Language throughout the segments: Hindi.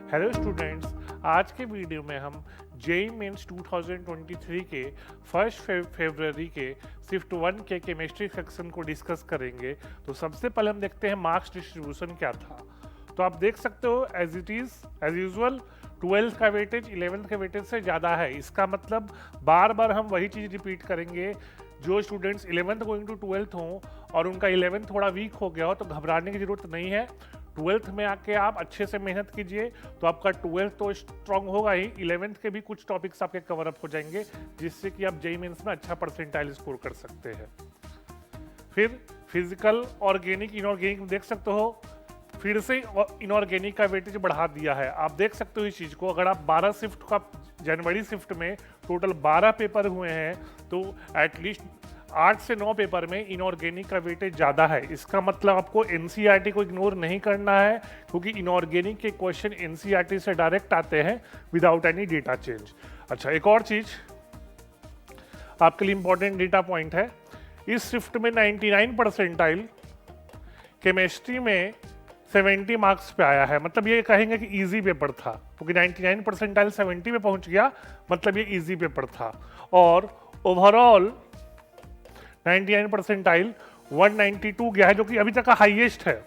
हेलो स्टूडेंट्स, आज के वीडियो में हम जेईई मेंस 2023 के फर्स्ट फरवरी के शिफ्ट 1 के केमिस्ट्री सेक्शन को डिस्कस करेंगे। तो सबसे पहले हम देखते हैं मार्क्स डिस्ट्रीब्यूशन क्या था। तो आप देख सकते हो as it is as usual 12th का वेटेज 11th के वेटेज से ज़्यादा है। इसका मतलब बार बार हम वही चीज़ रिपीट करेंगे। जो students 11th going to 12th हों और उनका 11th थोड़ा वीक हो गया हो तो घबराने की ज़रूरत नहीं है। 12th में आके आप अच्छे से मेहनत कीजिए तो आपका 12th तो स्ट्रांग होगा ही, 11th के भी कुछ टॉपिक्स आपके कवर अप हो जाएंगे जिससे कि आप जेईई मेंस में अच्छा परसेंटाइल स्कोर कर सकते हैं। फिर फिजिकल ऑर्गेनिक इनऑर्गेनिक देख सकते हो, फिर से इनऑर्गेनिक का वेटेज बढ़ा दिया है। आप देख सकते हो इस चीज़ को। अगर आप 12 शिफ्ट का जनवरी शिफ्ट में टोटल 12 पेपर हुए हैं तो एटलीस्ट 8 से 9 पेपर में इनऑर्गेनिक का वेटेज ज़्यादा है। इसका मतलब आपको एनसीईआरटी को इग्नोर नहीं करना है क्योंकि इनऑर्गेनिक के क्वेश्चन एनसीईआरटी से डायरेक्ट आते हैं विदाउट एनी डेटा चेंज। अच्छा, एक और चीज़ आपके लिए इंपॉर्टेंट डेटा पॉइंट है। इस शिफ्ट में 99 परसेंटाइल केमिस्ट्री में 70 मार्क्स पे आया है। मतलब ये कहेंगे कि इजी पेपर था क्योंकि 99 परसेंटाइल 70 पे पहुंच गया, मतलब ये इजी पेपर था। और ओवरऑल 99 परसेंटाइल 192 गया है जो कि अभी तक का हाईएस्ट है।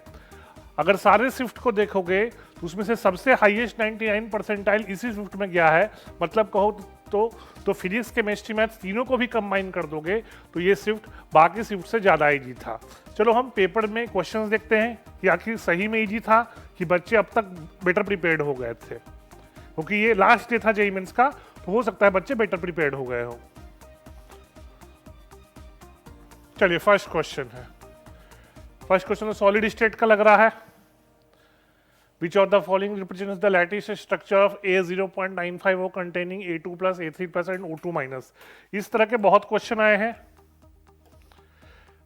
अगर सारे शिफ्ट को देखोगे तो उसमें से सबसे हाईएस्ट 99 परसेंटाइल इसी शिफ्ट में गया है। मतलब कहो तो फिजिक्स केमिस्ट्री मैथ्स तीनों को भी कंबाइन कर दोगे तो ये शिफ्ट बाकी शिफ्ट से ज़्यादा ईजी था। चलो हम पेपर में क्वेश्चंस देखते हैं कि आखिर सही में ईजी था कि बच्चे अब तक बेटर प्रिपेयर्ड हो गए थे, क्योंकि ये लास्ट डे था जेईई मेंस का तो हो सकता है बच्चे बेटर प्रिपेयर्ड हो गए हो। चलिए फर्स्ट क्वेश्चन है। फर्स्ट क्वेश्चन सॉलिड स्टेट का लग रहा है। Which of the following represents the lattice structure of A0.95O containing A2 plus A3 plus and O2 minus? इस तरह के बहुत क्वेश्चन आए हैं,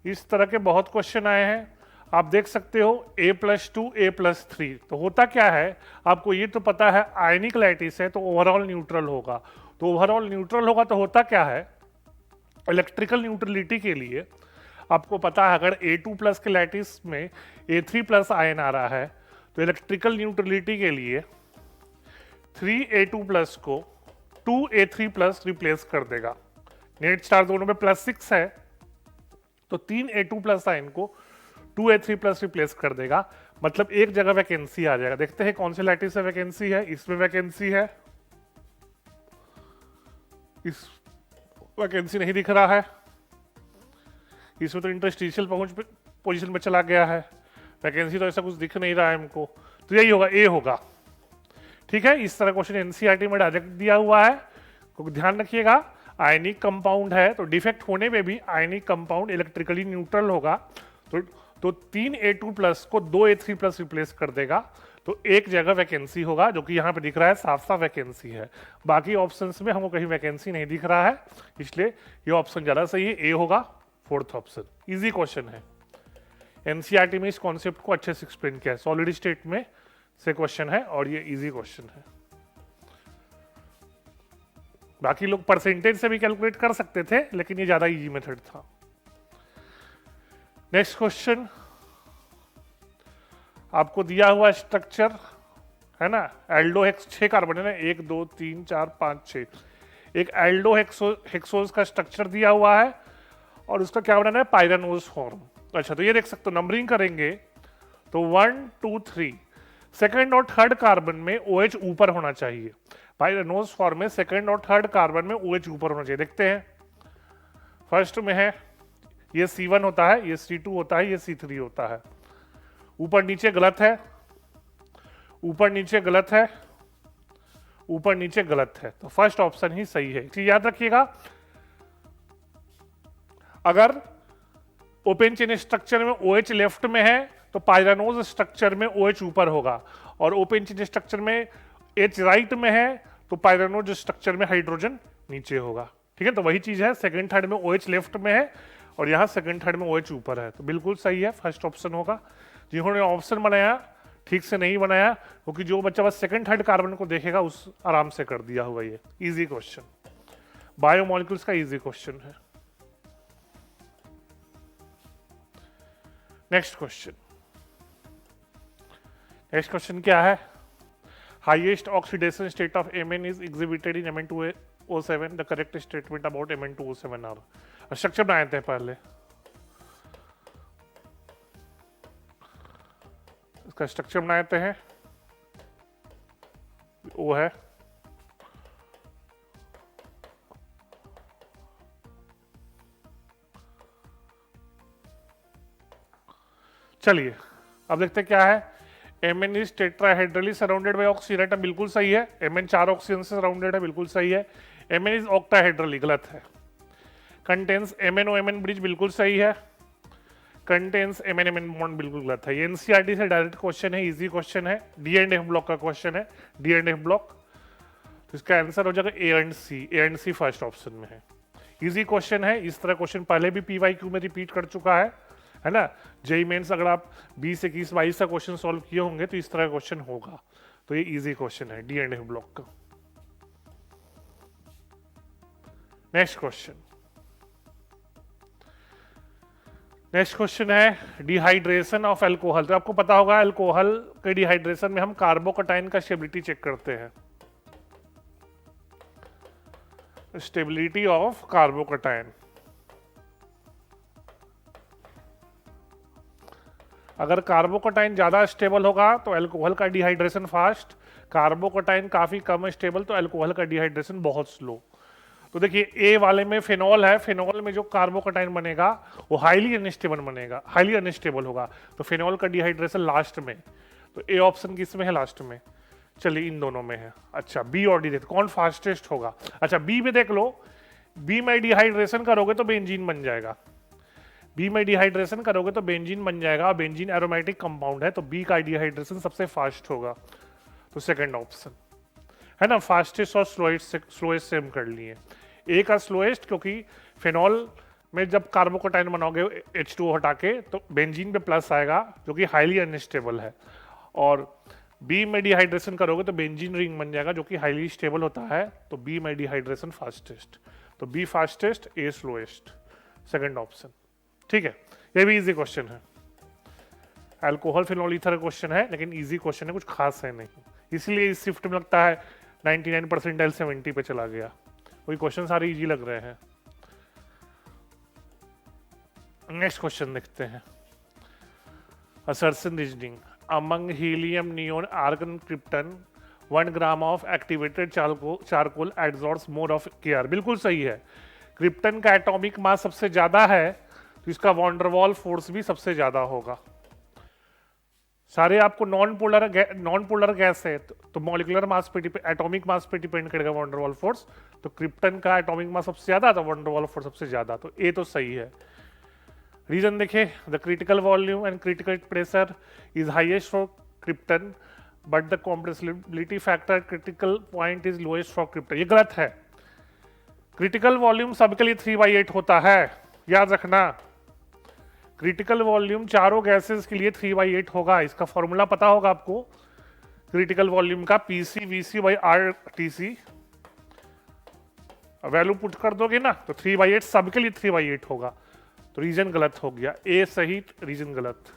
इस तरह के बहुत क्वेश्चन आए हैं। आप देख सकते हो A+2 A+3। तो होता क्या है, आपको ये तो पता है आयनिक लैटिस है तो ओवरऑल न्यूट्रल होगा। तो ओवरऑल न्यूट्रल होगा तो होता क्या है, इलेक्ट्रिकल न्यूट्रलिटी के लिए आपको पता है अगर A2 प्लस के लैटिस में A3 प्लस आयन आ रहा है तो इलेक्ट्रिकल न्यूट्रलिटी के लिए 3A2 प्लस को 2A3 प्लस रिप्लेस कर देगा। नेट चार्ज दोनों में +6 है तो 3A2 प्लस आयन को 2A3 प्लस रिप्लेस कर देगा। मतलब एक जगह वैकेंसी आ जाएगा। देखते हैं कौन से लैटिस से वैकेंसी है। इसमें वैकेंसी है, इस वैकेंसी नहीं दिख रहा है, इसमें तो इंटरस्टिशियल पोजीशन में चला गया है। वैकेंसी तो ऐसा कुछ दिख नहीं रहा है हमको, तो यही होगा, ए होगा। ठीक है, इस तरह क्वेश्चन एनसीईआरटी में डायरेक्ट दिया हुआ है। तो ध्यान रखिएगा आयनिक कंपाउंड है तो डिफेक्ट होने में भी आयनिक कंपाउंड इलेक्ट्रिकली न्यूट्रल होगा। तो 3A2 प्लस को 2A3 प्लस रिप्लेस कर देगा तो एक जगह वैकेंसी होगा जो कि यहाँ पे दिख रहा है, साफ साफ वैकेंसी है। बाकी ऑप्शंस में हमको कहीं वैकेंसी नहीं दिख रहा है, इसलिए ये ऑप्शन ज़्यादा सही है, ए होगा फोर्थ ऑप्शन। इजी क्वेश्चन है, एनसीईआरटी में इस कॉन्सेप्ट को अच्छे से एक्सप्लेन किया है। सॉलिड स्टेट में से क्वेश्चन है और ये इजी क्वेश्चन है। बाकी लोग परसेंटेज से भी कैलकुलेट कर सकते थे लेकिन ये ज्यादा इजी मेथड था। नेक्स्ट क्वेश्चन, आपको दिया हुआ स्ट्रक्चर है ना, एल्डो हेक्स 6 कार्बन है ना, 1 2 3 4 5 6। एक एल्डो हेक्सोज का स्ट्रक्चर दिया हुआ है और उसका क्या बनाना है, पायरानोज फॉर्म। अच्छा, तो ये देख सकते हो नंबरिंग करेंगे तो 1 2 3 सेकंड और थर्ड कार्बन में OH ऊपर होना चाहिए। पायरानोज फॉर्म में सेकंड और थर्ड कार्बन में OH ऊपर होना चाहिए। देखते हैं, फर्स्ट में है ये C1 होता है, ये C2 होता है, ये C3 होता है। ऊपर नीचे गलत है, ऊपर नीचे गलत है, ऊपर नीचे गलत है, तो फर्स्ट ऑप्शन ही सही है। ठीक, याद रखिएगा अगर ओपन चेन स्ट्रक्चर में OH लेफ्ट में है तो पायरानोज स्ट्रक्चर में OH ऊपर होगा, और ओपन चेन स्ट्रक्चर में H राइट में है तो पायरानोज स्ट्रक्चर में हाइड्रोजन नीचे होगा। ठीक है, तो वही चीज है, सेकंड थर्ड में OH लेफ्ट में है और यहाँ सेकंड थर्ड में OH ऊपर है, तो बिल्कुल सही है, फर्स्ट ऑप्शन होगा। जिन्होंने ऑप्शन बनाया ठीक से नहीं बनाया, क्योंकि जो बच्चा बस सेकंड थर्ड कार्बन को देखेगा उस आराम से कर दिया हुआ। ये इजी क्वेश्चन, बायोमोलिक्यूल्स का इजी क्वेश्चन है। नेक्स्ट क्वेश्चन, नेक्स्ट क्वेश्चन क्या है, Highest oxidation state of Mn is exhibited in Mn2O7. The correct statement about Mn2O7 are. Structure बनाए थे पहले, इसका स्ट्रक्चर बनाते हैं। ओ है, चलिए अब देखते हैं क्या है। Mn is tetrahedrally surrounded by oxygen, बिल्कुल सही है। Mn 4 ऑक्सीजन से सराउंडेड है, बिल्कुल सही है। Mn इज ऑक्टाहेड्रली, गलत है। कंटेन्स MnO-Mn ब्रिज, बिल्कुल सही है। कंटेन्स MnMn बॉन्ड, बिल्कुल गलत है। ये एनसीईआरटी से डायरेक्ट क्वेश्चन है, इजी क्वेश्चन है, डी एंड एफ ब्लॉक का क्वेश्चन है, डी एंड एफ ब्लॉक। तो इसका आंसर हो जाएगा A and C first option में है। इजी क्वेश्चन है, इस तरह क्वेश्चन पहले भी पीवाईक्यू में रिपीट कर चुका है ना। जेई मेंस अगर आप 20 21 22 का क्वेश्चन सॉल्व किए होंगे तो इस तरह क्वेश्चन होगा। तो ये इजी क्वेश्चन है डी एंड एफ ब्लॉक का। नेक्स्ट क्वेश्चन है डिहाइड्रेशन ऑफ अल्कोहल। तो आपको पता होगा अल्कोहल के डिहाइड्रेशन में हम कार्बोकटाइन का स्टेबिलिटी चेक करते हैं। स्टेबिलिटी ऑफ कार्बोकटाइन, अगर कार्बोकटाइन ज्यादा स्टेबल होगा तो अल्कोहल का डिहाइड्रेशन फास्ट, कार्बोकटाइन काफी कम स्टेबल तो अल्कोहल का डिहाइड्रेशन बहुत स्लो। तो देखिए ए वाले में फिनॉल है, फिनॉल में जो कार्बोकटाइन बनेगा वो हाईली अनस्टेबल होगा, तो फिनॉल का डिहाइड्रेशन लास्ट में। तो ए ऑप्शन किस में है? लास्ट में। चलिए इन दोनों में है। अच्छा बी और डी देखते कौन फास्टेस्ट होगा। अच्छा बी में देख लो, बी में डिहाइड्रेशन करोगे तो बेंजीन बन जाएगा, बी में डिहाइड्रेशन करोगे तो बेंजीन बन जाएगा, और बेंजीन एरोमेटिक कंपाउंड है तो बी का डिहाइड्रेशन सबसे फास्ट होगा। तो सेकंड ऑप्शन है ना, फास्टेस्ट और स्लोएस्ट सेम कर लिए। ए का स्लोएस्ट क्योंकि फिनॉल में जब कार्बोकटाइन बनाओगे H2O हटा के तो बेंजीन पे प्लस आएगा जो कि हाईली अनस्टेबल है, और बी में डिहाइड्रेशन करोगे तो बेंजीन रिंग बन जाएगा जो कि हाईली स्टेबल होता है। तो बी में डिहाइड्रेशन फास्टेस्ट, तो बी फास्टेस्ट ए स्लोएस्ट, सेकंड ऑप्शन। ठीक है, ये भी इजी क्वेश्चन है। अल्कोहल फिनॉल ईथर क्वेश्चन है लेकिन इजी क्वेश्चन है, कुछ खास है नहीं, इसलिए इस शिफ्ट में लगता है 99% 70 पे चला गया। वही क्वेश्चन सारे इजी लग रहे हैं। नेक्स्ट क्वेश्चन देखते हैं। Assertion reasoning among helium neon argon krypton 1 gram of activated charcoal absorbs more of care, बिल्कुल सही है। क्रिप्टन का एटॉमिक मास सबसे ज्यादा है तो इसका वॉन्डरवॉल फोर्स भी सबसे ज्यादा होगा। सारे आपको नॉन पोलर गैस है तो मॉलिक्यूलर मास पे एटॉमिक मास पे डिपेंड करेगा वॉन्डरवॉल फोर्स। तो क्रिप्टन का एटॉमिक मास सबसे ज्यादा तो वॉन्डरवॉल फोर्स सबसे ज्यादा, तो ए तो सही है। रीजन देखे, the critical volume and critical pressure is highest for krypton but the compressibility factor critical point is lowest for krypton, ये गलत है। क्रिटिकल वॉल्यूम सबके लिए 3/8 होता है, याद रखना। क्रिटिकल वॉल्यूम चारों गैसेस के लिए 3/8 होगा, इसका फॉर्मूला पता होगा आपको क्रिटिकल वॉल्यूम का, PC VC by R TC. Value put कर दोगे ना तो 3/8 सबके लिए 3/8 होगा, तो रीजन गलत हो गया, ए सही रीजन गलत,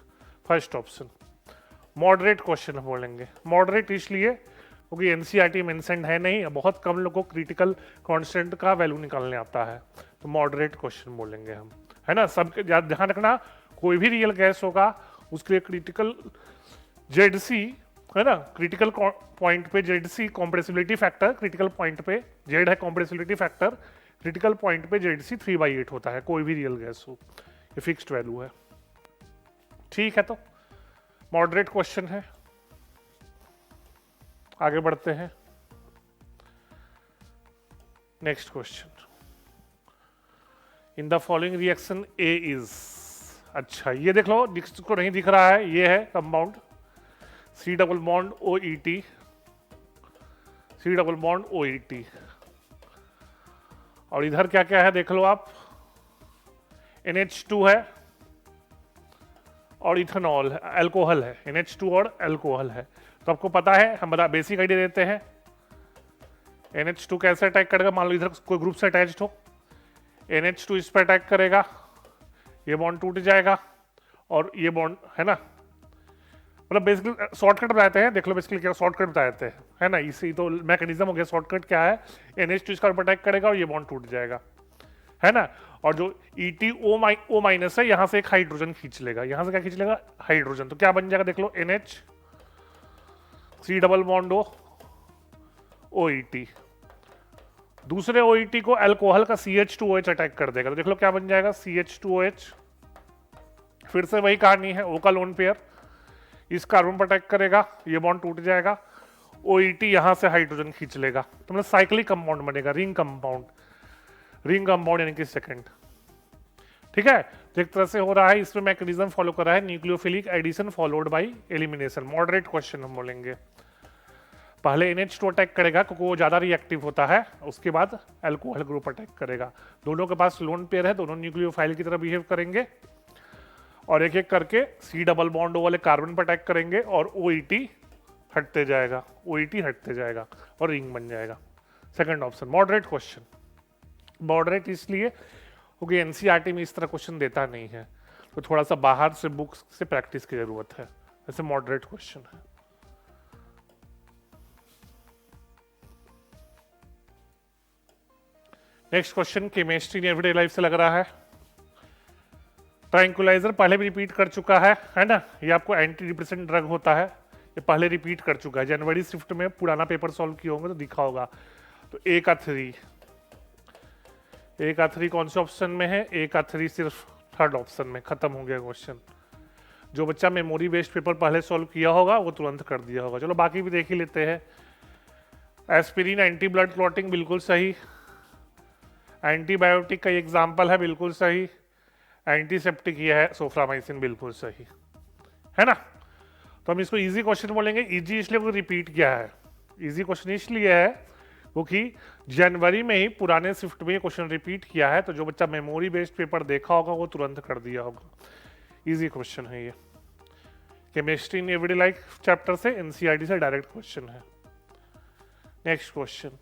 फर्स्ट ऑप्शन। मॉडरेट क्वेश्चन बोलेंगे, मॉडरेट इसलिए क्योंकि एनसीईआरटी मेंशन है नहीं, बहुत कम लोगों को क्रिटिकल कांस्टेंट का वैल्यू निकालने आता है, तो मॉडरेट क्वेश्चन बोलेंगे हम, है ना। सबके ध्यान रखना, कोई भी रियल गैस होगा उसके लिए क्रिटिकल जेडसी है ना, क्रिटिकल पॉइंट पे ZC compressibility factor, critical point पे जेड है कॉम्प्रेसिबिलिटी फैक्टर, क्रिटिकल पॉइंट पे जेडसी 3/8 होता है, कोई भी रियल गैस हो, ये फिक्स्ड वैल्यू है। ठीक है, तो मॉडरेट क्वेश्चन है। आगे बढ़ते हैं। Next question, in the following reaction A is, अच्छा ये देख लो, जिसको नहीं दिख रहा है ये है compound C double bond O E T, C double bond O E T, और इधर क्या क्या है देख लो आप, NH2 है और इथेनॉल है, अल्कोहल है, NH2 और अल्कोहल है। तो आपको पता है, हम बता बेसिक आइडिया देते हैं। NH2 कैसे अटैक करेगा, मान लो इधर कोई ग्रुप से अटैच्ड हो, NH2 इस पर अटैक करेगा, ये बॉन्ड टूट जाएगा और ये बॉन्ड है ना, मतलब बेसिकली शॉर्टकट बताते हैं, देख लो बेसिकली क्या शॉर्टकट बताते हैं, है ना, इसी तो मैकेनिज्म हो गया। शॉर्टकट क्या है, NH2 इसका अटैक करेगा और ये बॉन्ड टूट जाएगा, है ना। और जो ET O माइनस है, यहां से एक हाइड्रोजन खींच लेगा, यहां से क्या खींच लेगा, हाइड्रोजन। तो क्या बन जाएगा देख लो, NH C double bond O OET। दूसरे OET को अल्कोहल का CH2OH अटैक कर देगा, तो देख लो क्या बन जाएगा, CH2OH। फिर से वही कहानी है, O का लोन पेयर इस कार्बन पर अटैक करेगा, ये बॉन्ड टूट जाएगा, OET यहां से हाइड्रोजन खींच लेगा, तो मतलब साइक्लिक कंपाउंड बनेगा, रिंग कंपाउंड, रिंग कंपाउंड यानी कि सेकंड। ठीक है, तो एक तरह से हो रहा है, इसमें मैकेनिज्म फॉलो कर रहा है nucleophilic addition followed by elimination. Moderate question हम बोलेंगे, पहले NH2 अटैक करेगा क्योंकि वो ज्यादा रिएक्टिव होता है, उसके बाद अल्कोहल ग्रुप अटैक करेगा। दोनों के पास लोन पेयर है, दोनों न्यूक्लियोफाइल की तरह बिहेव करेंगे, और एक एक करके C डबल बॉन्ड O वाले कार्बन पर अटैक करेंगे, और OET हटते जाएगा, OET हटते जाएगा और रिंग बन जाएगा। Second option moderate question. Moderate इसलिए क्योंकि NCERT में इस तरह क्वेश्चन देता नहीं है, तो थोड़ा सा बाहर से बुक्स से प्रैक्टिस की जरूरत है, ऐसे मॉडरेट क्वेश्चन है। Next question chemistry everyday life से लग रहा है। ट्रैंकुलाइजर पहले भी रिपीट कर चुका है ना, ये आपको एंटी डिप्रेसेंट ड्रग होता है, ये पहले रिपीट कर चुका है, जनवरी शिफ्ट में पुराना पेपर सॉल्व किए होंगे तो दिखा होगा। तो A का 3, A का 3 कौन से ऑप्शन में है, A का 3 सिर्फ थर्ड ऑप्शन में, खत्म हो गया क्वेश्चन। जो बच्चा मेमोरी बेस्ड पेपर पहले सॉल्व किया होगा वो तुरंत कर दिया होगा। चलो बाकी भी देख ही लेते हैं। एस्पिरिन एंटी ब्लड क्लॉटिंग बिल्कुल सही, एंटीबायोटिक का एग्जाम्पल है बिल्कुल सही, एंटीसेप्टिक ये है सोफ्रामाइसिन बिल्कुल सही, है ना। तो हम इसको इजी क्वेश्चन बोलेंगे। इजी इसलिए वो रिपीट किया है, इजी क्वेश्चन इसलिए है क्योंकि जनवरी में ही पुराने शिफ्ट में क्वेश्चन रिपीट किया है, तो जो बच्चा मेमोरी बेस्ड पेपर देखा होगा वो तुरंत कर दिया होगा। इजी क्वेश्चन है ये, chemistry in everyday life chapter से, NCERT से डायरेक्ट क्वेश्चन है। नेक्स्ट क्वेश्चन,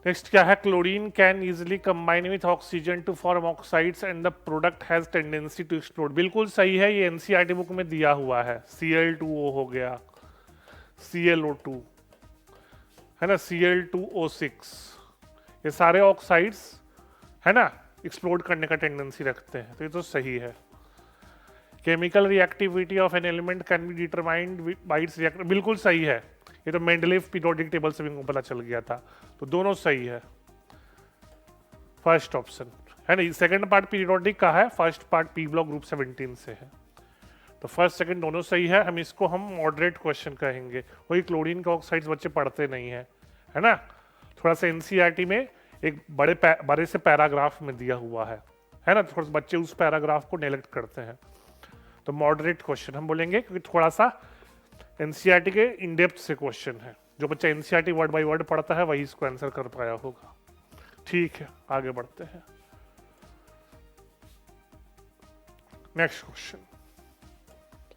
नेक्स्ट क्या है, chlorine can easily combine with oxygen to form oxides and the product has tendency to explode. बिल्कुल सही है, ये NCERT बुक में दिया हुआ है। Cl2O हो गया, ClO2 है ना, Cl2O6, ये सारे ऑक्साइड्स है ना एक्सप्लोड करने का टेंडेंसी रखते हैं, तो ये तो सही है। Chemical reactivity of an element can be determined by it's reactor, बिल्कुल सही है, ये तो मेंडलीव पीरियोडिक टेबल से भी पता चल गया था, तो दोनों सही है। फर्स्ट ऑप्शन है ना, सेकंड पार्ट पीरियोडिक का है, first part P block group 17 से है, तो फर्स्ट सेकंड दोनों सही है। हम इसको हम मॉडरेट क्वेश्चन कहेंगे, वही क्लोरीन के ऑक्साइड्स बच्चे पढ़ते नहीं है ना, थोड़ा सा NCERT में एक बड़े से पैराग्राफ में दिया हुआ है ना, थोड़ा बच्चे उस पैराग्राफ को नेग्लेक्ट करते हैं, तो मॉडरेट क्वेश्चन हम बोलेंगे क्योंकि थोड़ा सा NCERT के इन डेप्थ से क्वेश्चन है, जो बच्चा NCERT वर्ड बाय वर्ड पढ़ता है वही इसको आंसर कर पाया होगा। ठीक है, आगे बढ़ते हैं। नेक्स्ट क्वेश्चन,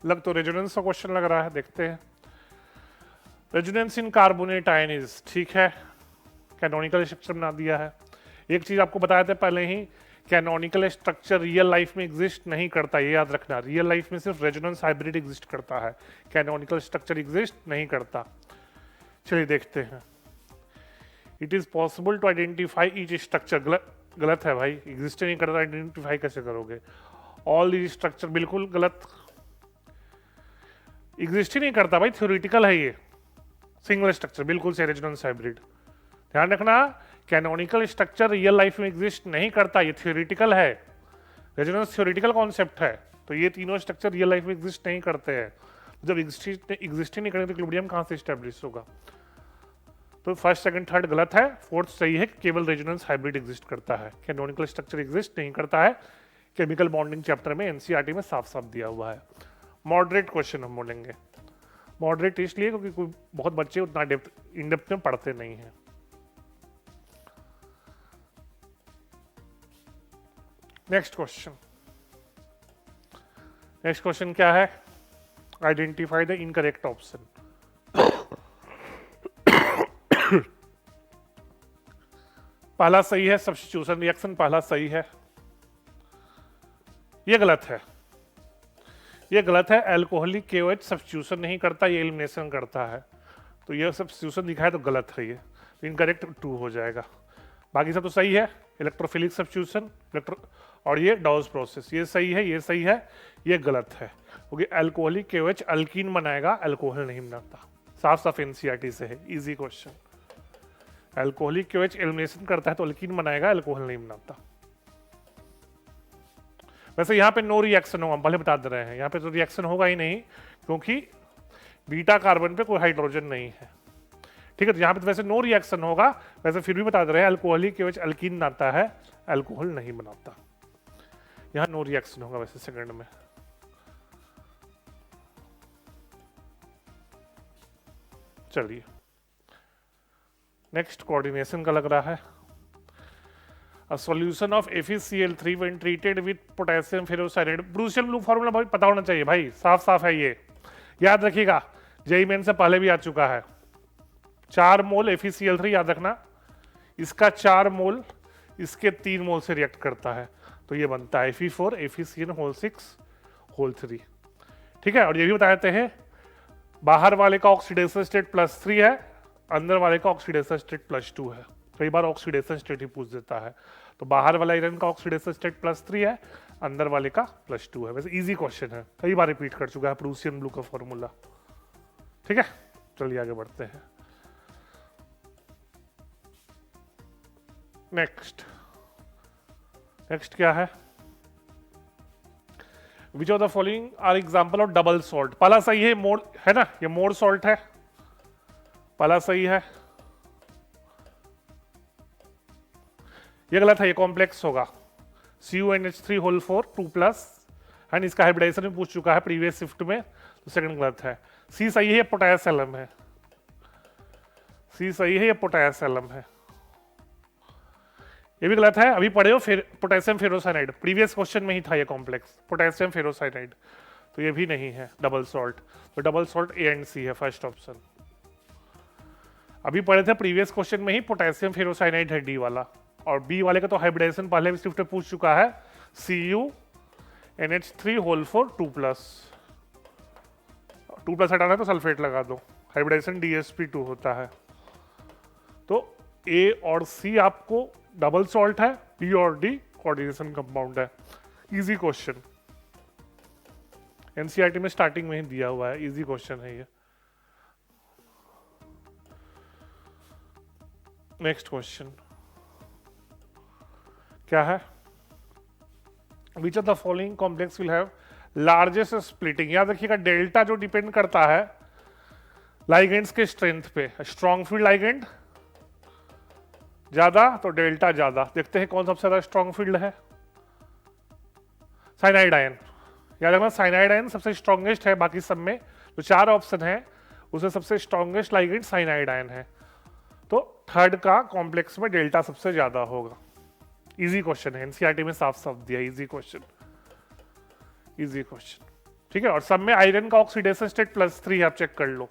लग तो रेजोनेंस का क्वेश्चन लग रहा है, देखते हैं। रेजोनेंस इन कार्बोनेट आयनिज, ठीक है, कैनोनिकल स्ट्रक्चर बना दिया है। एक चीज आपको बताया था पहले ही, कैनोनिकल स्ट्रक्चर रियल लाइफ में एग्जिस्ट नहीं करता, ये याद रखना, रियल लाइफ में सिर्फ रेजोनेंस हाइब्रिड एग्जिस्ट करता है, कैनोनिकल स्ट्रक्चर एग्जिस्ट नहीं करता। चलिए देखते हैं। It is possible to identify each structure, गलत है भाई, एग्जिस्ट नहीं करता, आइडेंटिफाई कैसे करोगे। ऑल दीज स्ट्रक्चर, बिल्कुल गलत, एग्जिस्ट ही नहीं करता भाई, थ्योरेटिकल है ये। सिंगल स्ट्रक्चर बिल्कुल से रेजोनेंस हाइब्रिड, ध्यान रखना, कैनोनिकल स्ट्रक्चर रियल लाइफ में एग्जिस्ट नहीं करता, ये थ्योरेटिकल है, रेजोनेंस थ्योरेटिकल कॉन्सेप्ट है, तो ये तीनों स्ट्रक्चर रियल लाइफ में एग्जिस्ट नहीं करते हैं। जब एग्जिस्ट ही नहीं करेंगे तो इक्विलिब्रियम कहां से एस्टैब्लिश होगा। तो फर्स्ट सेकंड थर्ड गलत है, फोर्थ सही है, केवल रेजोनेंस हाइब्रिड एग्जिस्ट करता है, कैनोनिकल स्ट्रक्चर एग्जिस्ट नहीं करता है, केमिकल बॉन्डिंग चैप्टर में NCERT में साफ साफ दिया हुआ है। मॉडरेट क्वेश्चन हम बोलेंगे, मॉडरेट इसलिए क्योंकि कोई बहुत बच्चे उतना डेप्थ इन डेप्थ में पढ़ते नहीं हैं। नेक्स्ट क्वेश्चन, नेक्स्ट क्वेश्चन क्या है, आइडेंटिफाई द इनकरेक्ट ऑप्शन। पहला सही है, सब्स्टिट्यूशन रिएक्शन पहला सही है, ये गलत है, ये गलत है, एल्कोहलिक KOH सब्स्टिट्यूशन नहीं करता, ये एलिमिनेशन करता है। तो ये सब्स्टिट्यूशन दिखाया तो गलत है, ये तो इनकरेक्ट 2 हो जाएगा। बाकी सब तो सही है, इलेक्ट्रोफिलिक सब्स्टिट्यूशन और ये डॉज प्रोसेस, ये सही है, ये सही है, ये गलत है, क्योंकि एल्कोहलिक KOH अल्कीन बनाएगा, अल्कोहल नहीं बनाता। साफ साफ NCERT से है, easy question. Alcoholic KOH elimination करता है तो अल्कीन बनाएगा, अल्कोहल नहीं बनाता। वैसे यहाँ पे नो रिएक्शन होगा, हम पहले बता दे रहे हैं, यहाँ पे तो रिएक्शन होगा ही नहीं, क्योंकि बीटा कार्बन पे कोई हाइड्रोजन नहीं है। ठीक है, तो यहाँ पे तो वैसे नो रिएक्शन होगा, वैसे फिर भी बता दे रहे हैं अल्कोहलिक KOH अल्कीन बनाता है, अल्कोहल नहीं बनाता। यहाँ नो रिएक्शन होगा वैसे सेकंड में। चलिए नेक्स्ट कोऑर्डिनेशन का लग रहा है। A solution of FeCl3 when treated with potassium ferrocyanide, Prussian blue formula भाई पता होना चाहिए भाई, साफ साफ है ये, याद रखिएगा, जेईई मेन से पहले भी आ चुका है। 4 मोल FeCl3 याद रखना, इसका 4 मोल इसके 3 मोल से रिएक्ट करता है, तो ये बनता है Fe4 FeCN6 3। ठीक है, और ये भी बता देते हैं बाहर वाले का ऑक्सीडेशन स्टेट +3 है, अंदर वाले का ऑक्सीडेशन स्टेट +2 है। कई बार ऑक्सीडेशन स्टेट ही पूछ देता है, तो बाहर वाला आयरन का ऑक्सीडेशन स्टेट +3 है, अंदर वाले का +2 है। वैसे इजी क्वेश्चन है, कई बार रिपीट कर चुका है प्रूसियन ब्लू का फॉर्मूला। ठीक है, चलिए आगे बढ़ते हैं। नेक्स्ट क्या है? Which of the following are example of double salt? पहला सही है, मोर है ना, ये मोर सॉल्ट है, पहला सही है। ये गलत है, ये कॉम्प्लेक्स होगा, CuNH3 2+, एंड इसका हाइब्रिडाइजेशन में पूछ चुका है प्रीवियस शिफ्ट में, तो सेकंड गलत है। सी सही है, ये पोटास एलम है, सी सही है, ये पोटास एलम है। ये भी गलत है, अभी पढ़े हो फिर पोटेशियम फेरोसाइनाइड, प्रीवियस क्वेश्चन में ही था ये कॉम्प्लेक्स, पोटेशियम फेरोसाइनाइड, तो ये भी नहीं है डबल सॉल्ट, तो double salt A and C है फर्स्ट ऑप्शन। अभी पढ़े थे प्रीवियस क्वेश्चन में ही पोटेशियम फेरोसाइनाइड है D वाला, और B वाले का तो हाइब्रिडाइजेशन पहले भी शिफ्ट में पूछ चुका है, CuNH3 2+ हटाना है तो सल्फेट लगा दो, हाइब्रिडाइजेशन DsP2 होता है। तो A और C आपको डबल सॉल्ट है, B और D कोऑर्डिनेशन कंपाउंड है। इजी क्वेश्चन, एनसीईआरटी में स्टार्टिंग में ही दिया हुआ है, इजी क्वेश्चन है ये। नेक्स्ट क्वेश्चन क्या है? Which of the following complex will have largest splitting? याद रखिएगा, डेल्टा जो डिपेंड करता है लाइगेंड्स के स्ट्रेंथ पे, स्ट्रॉन्ग फील्ड लाइगेंड ज्यादा तो डेल्टा ज्यादा। देखते हैं कौन सबसे ज्यादा स्ट्रॉन्ग फील्ड है, साइनाइड आयन। याद रखना, साइनाइड आयन सबसे स्ट्रॉन्गेस्ट है, बाकी सब में जो 4 ऑप्शन है उसमें सबसे स्ट्रॉन्गेस्ट लाइगेंड साइनाइड आयन है, तो थर्ड का कॉम्प्लेक्स में डेल्टा सबसे ज्यादा होगा। इजी क्वेश्चन है, एनसीईआरटी में साफ साफ दिया, इजी क्वेश्चन, इजी क्वेश्चन। ठीक है, और सब में आयरन का ऑक्सीडेशन स्टेट +3 है, आप चेक कर लो,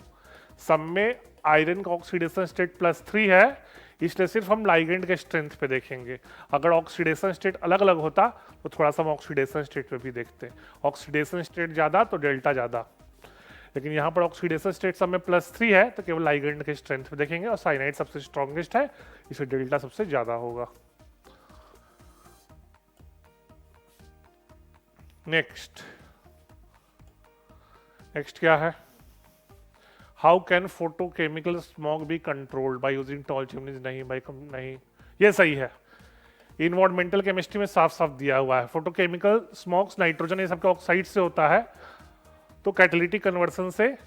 सब में आयरन का ऑक्सीडेशन स्टेट +3 है, इसलिए सिर्फ हम लाइगेंड के स्ट्रेंथ पे देखेंगे। अगर ऑक्सीडेशन स्टेट अलग अलग होता तो थोड़ा सा हम ऑक्सीडेशन स्टेट पे भी देखते हैं, ऑक्सीडेशन स्टेट ज्यादा तो डेल्टा ज्यादा, लेकिन यहाँ पर ऑक्सीडेशन स्टेट सब में +3 है तो केवल लाइगेंड के स्ट्रेंथ पे देखेंगे, और साइनाइड सबसे स्ट्रॉन्गेस्ट है इसलिए डेल्टा सबसे ज्यादा होगा। नेक्स्ट क्या है? How can photochemical smog be controlled by using tall chimneys? नहीं भाई, नहीं, ये सही है, इन्वायरमेंटल केमिस्ट्री में साफ साफ दिया हुआ है। फोटोकेमिकल स्मॉग्स नाइट्रोजन ये सबके ऑक्साइड से होता है, तो कैटालिटिक कन्वर्सन से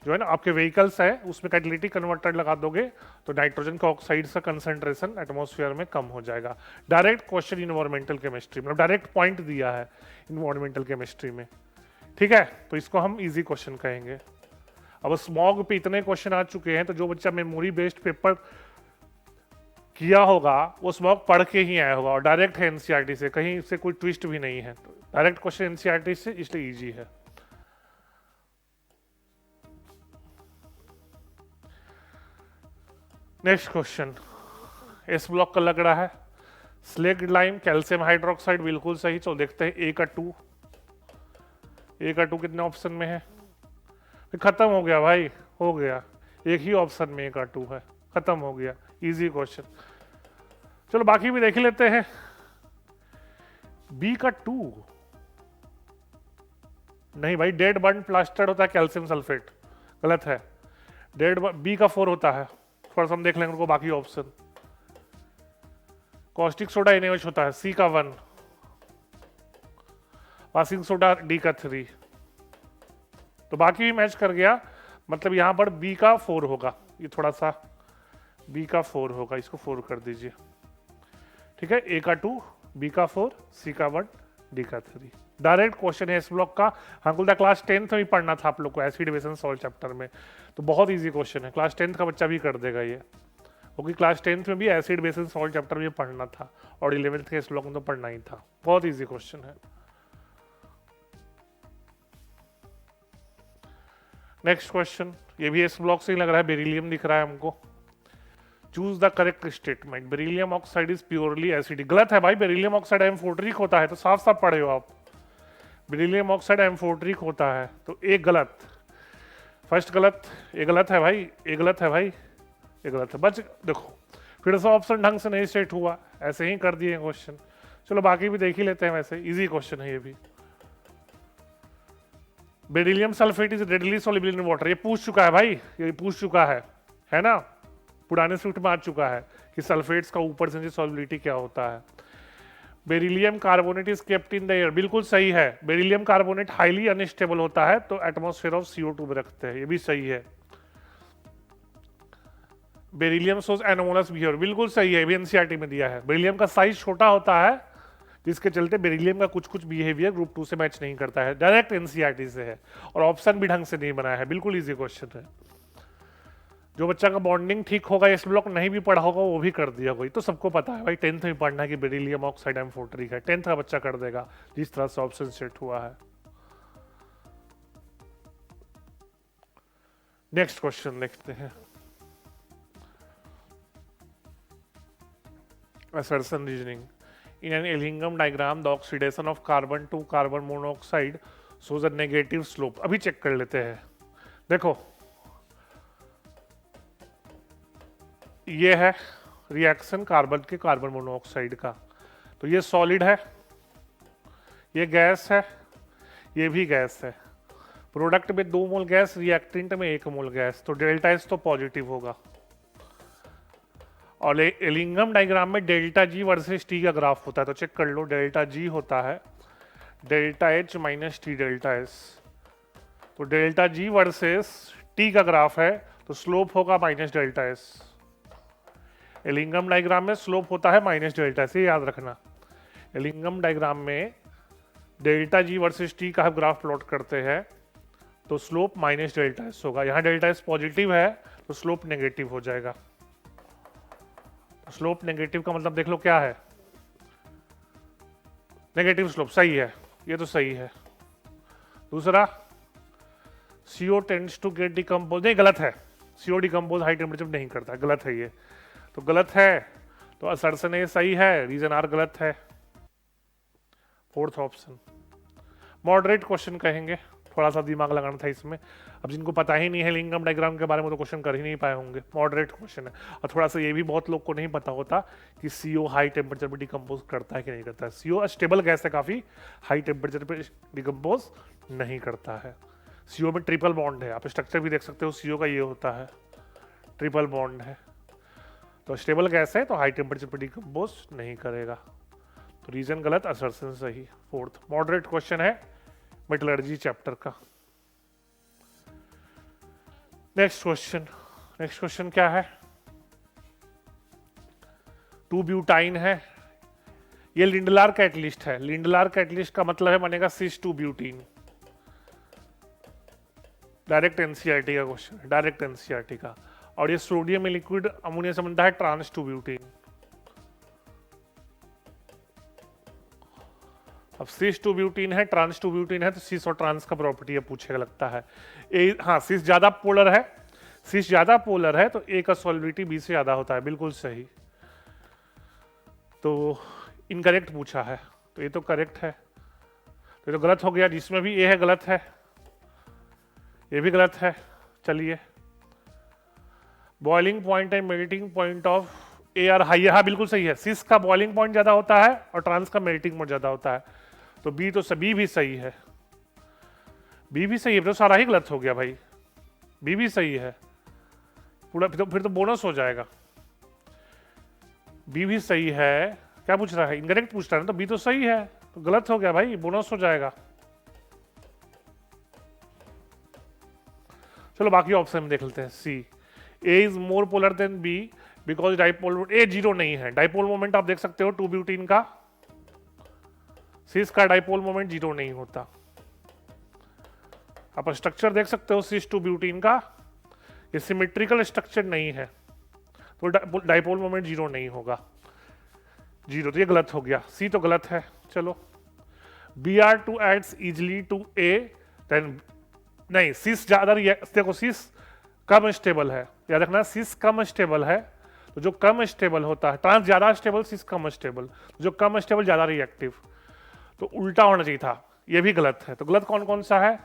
जो है ना, आपके व्हीकल्स है उसमें कैटालिटिक कन्वर्टर लगा दोगे तो नाइट्रोजन का ऑक्साइड का कंसंट्रेशन एटमॉस्फेयर में कम हो जाएगा। डायरेक्ट क्वेश्चन इन्वायरमेंटल केमिस्ट्री, मतलब डायरेक्ट पॉइंट दिया है इन्वायरमेंटल केमिस्ट्री में। ठीक है, तो इसको हम इजी क्वेश्चन कहेंगे। अब स्मॉग पे इतने क्वेश्चन आ चुके हैं, तो जो बच्चा मेमोरी बेस्ड पेपर किया होगा वो स्मॉग पढ़ के ही आया होगा, और डायरेक्ट है एनसीईआरटी से, कहीं से कोई ट्विस्ट भी नहीं है, तो डायरेक्ट क्वेश्चन एनसीईआरटी से, इसलिए इजी है। नेक्स्ट क्वेश्चन एस ब्लॉक का लग रहा है, स्लेग्ड लाइम कैल्शियम हाइड्रोक्साइड, बिल्कुल सही। चलो देखते हैं, ए का 2, ए का 2 कितने ऑप्शन में है? खत्म हो गया भाई, हो गया, एक ही ऑप्शन में ए का 2 है, खत्म हो गया, इजी क्वेश्चन। चलो बाकी भी देख ही लेते हैं। बी का 2 नहीं भाई, डेड बर्न प्लास्टर्ड होता है कैल्शियम सल्फेट, गलत है। डेड बी का 4 होता है, थोड़ा सा हम देख लेंगे उनको बाकी ऑप्शन। कॉस्टिक सोडा NaOH होता है, सी का 1। वाशिंग सोडा डी का 3। तो बाकी भी मैच कर गया, मतलब यहां पर बी का 4 होगा, ये थोड़ा सा बी का 4 होगा, इसको 4 कर दीजिए, ठीक है। ए का 2, बी का 4, सी का 1, डी का 3। डायरेक्ट क्वेश्चन है इस ब्लॉक का। हमको तो क्लास 10th में भी पढ़ना था आप लोग को, acid base and salt chapter में, तो बहुत इजी क्वेश्चन है, क्लास 10th का बच्चा भी कर देगा ये, क्योंकि क्लास 10th में भी acid base and salt chapter में पढ़ना था, और 11th के इस ब्लॉक में तो पढ़ना ही था। बहुत इजी क्वेश्चन है। नेक्स्ट क्वेश्चन, ये भी इस ब्लॉक से ही लग रहा है, बेरिलियम दिख रहा है हमको। Choose the correct statement, beryllium oxide is purely acidic. गलत है भाई, बेरिलियम ऑक्साइड एम्फोटरिक होता है, तो साफ साफ पढ़े हो आप, बेरिलियम ऑक्साइड एम्फोटरिक होता है, तो एक गलत, फर्स्ट गलत, ये गलत है भाई, ये गलत है भाई, ये गलत है। बच देखो, फिर से ऑप्शन ढंग से नहीं सेट हुआ, ऐसे ही कर दिए क्वेश्चन। चलो बाकी भी देख ही लेते हैं, वैसे इजी क्वेश्चन है ये भी। Beryllium sulphate is readily soluble in water, ये पूछ चुका है भाई, ये पूछ चुका है ना, पुराने स्विफ्ट में आ चुका है कि सल्फेट्स का ऊपर से सॉल्युबिलिटी क्या होता है। Beryllium carbonate is kept in the air, बिल्कुल सही है। बेरिलियम कार्बोनेट हाईली अनस्टेबल होता है, तो एटमॉस्फेयर ऑफ CO2 में रखते हैं, ये भी सही है। बेरिलियम शोज एनोमोलस बिहेवियर, बिल्कुल सही है, भी NCERT में दिया है। बेरिलियम का साइज छोटा होता है, जिसके चलते बेरिलियम का कुछ कुछ बिहेवियर ग्रुप 2 से मैच नहीं करता है, डायरेक्ट NCERT से है, और ऑप्शन भी ढंग से नहीं बनाया है, बिल्कुल इजी क्वेश्चन है। जो बच्चा का बॉन्डिंग ठीक होगा, इस ब्लॉक नहीं भी पढ़ा होगा, वो भी कर दिया कोई, तो सबको पता है भाई, 10th में पढ़ना है कि बेरिलियम ऑक्साइड एम्फोटरिक है, 10th का बच्चा कर देगा जिस तरह से ऑप्शन सेट हुआ है। नेक्स्ट क्वेश्चन देखते हैं। assertion reasoning, in an Ellingham diagram the oxidation of carbon to carbon monoxide shows a negative slope। अभी चेक कर लेते हैं, देखो ये है रिएक्शन कार्बन के कार्बन मोनोऑक्साइड का, तो ये सॉलिड है, ये गैस है, ये भी गैस है। प्रोडक्ट में 2 मोल गैस, रिएक्टेंट में 1 मोल गैस, तो डेल्टा एस तो पॉजिटिव होगा। और एलिंगम डायग्राम में डेल्टा जी वर्सेस टी का ग्राफ होता है, तो चेक कर लो, डेल्टा जी होता है delta H minus T delta S, तो डेल्टा जी वर्सेस टी का ग्राफ है, तो स्लोप होगा minus delta S. Ellingham diagram में स्लोप होता है माइनस डेल्टा एस, ये याद रखना। एलिंगम डायग्राम में डेल्टा जी वर्सेस टी का ग्राफ प्लॉट करते हैं, तो स्लोप माइनस डेल्टा एस होगा। यहाँ डेल्टा एस पॉजिटिव है, तो स्लोप नेगेटिव हो जाएगा। स्लोप नेगेटिव का मतलब देख लो क्या है, नेगेटिव स्लोप, सही है, ये तो सही है। दूसरा, CO tends to get decompose, नहीं गलत है, CO डिकम्पोज हाई टेम्परेचर नहीं करता, गलत है ये, तो गलत है, तो असर्शन ये सही है, रीजन आर गलत है। फोर्थ ऑप्शन मॉडरेट क्वेश्चन कहेंगे, थोड़ा सा दिमाग लगाना था इसमें। अब जिनको पता ही नहीं है लिंगम डायग्राम के बारे में, तो क्वेश्चन कर ही नहीं पाए होंगे, मॉडरेट क्वेश्चन है। और थोड़ा सा ये भी बहुत लोग को नहीं पता होता कि CO हाई टेम्परेचर पे डिकम्पोज करता है कि नहीं करता है। CO स्टेबल गैस है, काफी हाई टेम्परेचर पे डिकम्पोज नहीं करता है। CO में ट्रिपल बॉन्ड है, आप स्ट्रक्चर भी देख सकते हो, CO का ये होता है, ट्रिपल बॉन्ड है, तो स्टेबल गैस है, तो हाई टेम्परेचर पे डिकम्पोज नहीं करेगा, तो रीजन गलत, असर्शन सही। फोर्थ मॉडरेट क्वेश्चन है मेटलर्जी चैप्टर का। नेक्स्ट क्वेश्चन क्या है, 2 ब्यूटाइन है, ये लिंडलार कैटलिस्ट है। लिंडलार कैटलिस्ट का मतलब है बनेगा सिस 2 ब्यूटीन। डायरेक्ट NCERT का क्वेश्चन, डायरेक्ट NCERT का। और ये सोडियम में लिक्विड अमोनिया से बनता है ट्रांस 2 ब्यूटीन। अब सिस 2 ब्यूटीन है, ट्रांस 2 ब्यूटीन है, तो सिस और ट्रांस का प्रॉपर्टी है पूछेगा लगता है। हाँ, सिस ज्यादा पोलर है, सिस ज्यादा पोलर है, तो ए का सॉल्युबिलिटी बी से ज्यादा होता है, बिल्कुल सही। तो इनकरेक्ट पूछा है, तो ये तो करेक्ट है, ये तो गलत हो गया, जिसमें भी ए है गलत है, ये भी गलत है। चलिए, boiling point and melting point of A R high, हाँ बिल्कुल सही है। सिस का बॉइलिंग पॉइंट ज्यादा होता है और ट्रांस का मेल्टिंग पॉइंट ज्यादा होता है, तो बी तो बी भी सही है, बी भी सही है, तो सारा ही गलत हो गया भाई। बी भी सही है पूरा, फिर तो बोनस हो जाएगा। बी भी सही है, क्या पूछ रहा है, इनकरेक्ट पूछ रहा है, तो बी तो सही है, तो गलत हो गया भाई, बोनस हो जाएगा। चलो बाकी ऑप्शन में देख लेते हैं। C, A is more polar than B because dipole, A zero नहीं है, डाइपोल मोमेंट आप देख सकते हो 2 ब्यूटीन का, सिस का डाइपोल मोमेंट जीरो नहीं होता। आप स्ट्रक्चर देख सकते हो सिस 2 ब्यूटीन का, ये सिमेट्रिकल स्ट्रक्चर नहीं है, तो डाइपोल मोमेंट जीरो नहीं होगा, जीरो, तो ये गलत हो गया, सी तो गलत है। चलो, Br2 adds easily to A, then नहीं, सिस ज्यादा, देखो सिस कम स्टेबल है, याद रखना सिस कम स्टेबल है, तो जो कम स्टेबल होता है, ट्रांस ज्यादा स्टेबल, सिस कम स्टेबल, जो कम स्टेबल ज्यादा रिएक्टिव, तो उल्टा होना चाहिए था, ये भी गलत है। तो गलत कौन कौन सा है,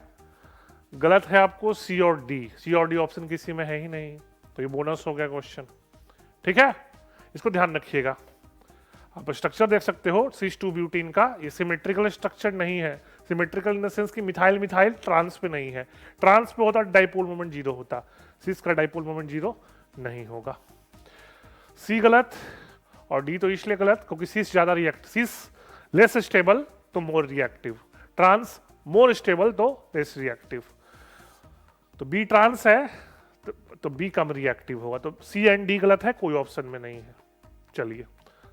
गलत है आपको सी और डी, सी और डी ऑप्शन किसी में है ही नहीं, तो ये बोनस हो गया क्वेश्चन। ठीक है, इसको ध्यान रखिएगा। आप स्ट्रक्चर देख सकते हो सिस 2 ब्यूटीन का, ये सिमेट्रिकल स्ट्रक्चर नहीं है, सिमेट्रिकल इन द सेंस कि मिथाइल मिथाइल ट्रांस पे नहीं है, ट्रांस पे होता डाइपोल मोमेंट जीरो होता, सिस का डाइपोल मोमेंट जीरो नहीं होगा। सी गलत और डी तो इसलिए गलत क्योंकि सिस ज्यादा रिएक्ट, सिस लेस स्टेबल तो more reactive, trans more stable तो लेस रिएक्टिव, तो बी ट्रांस है तो बी कम रिएक्टिव होगा, तो सी एंड डी गलत है, कोई ऑप्शन में नहीं है। चलिए,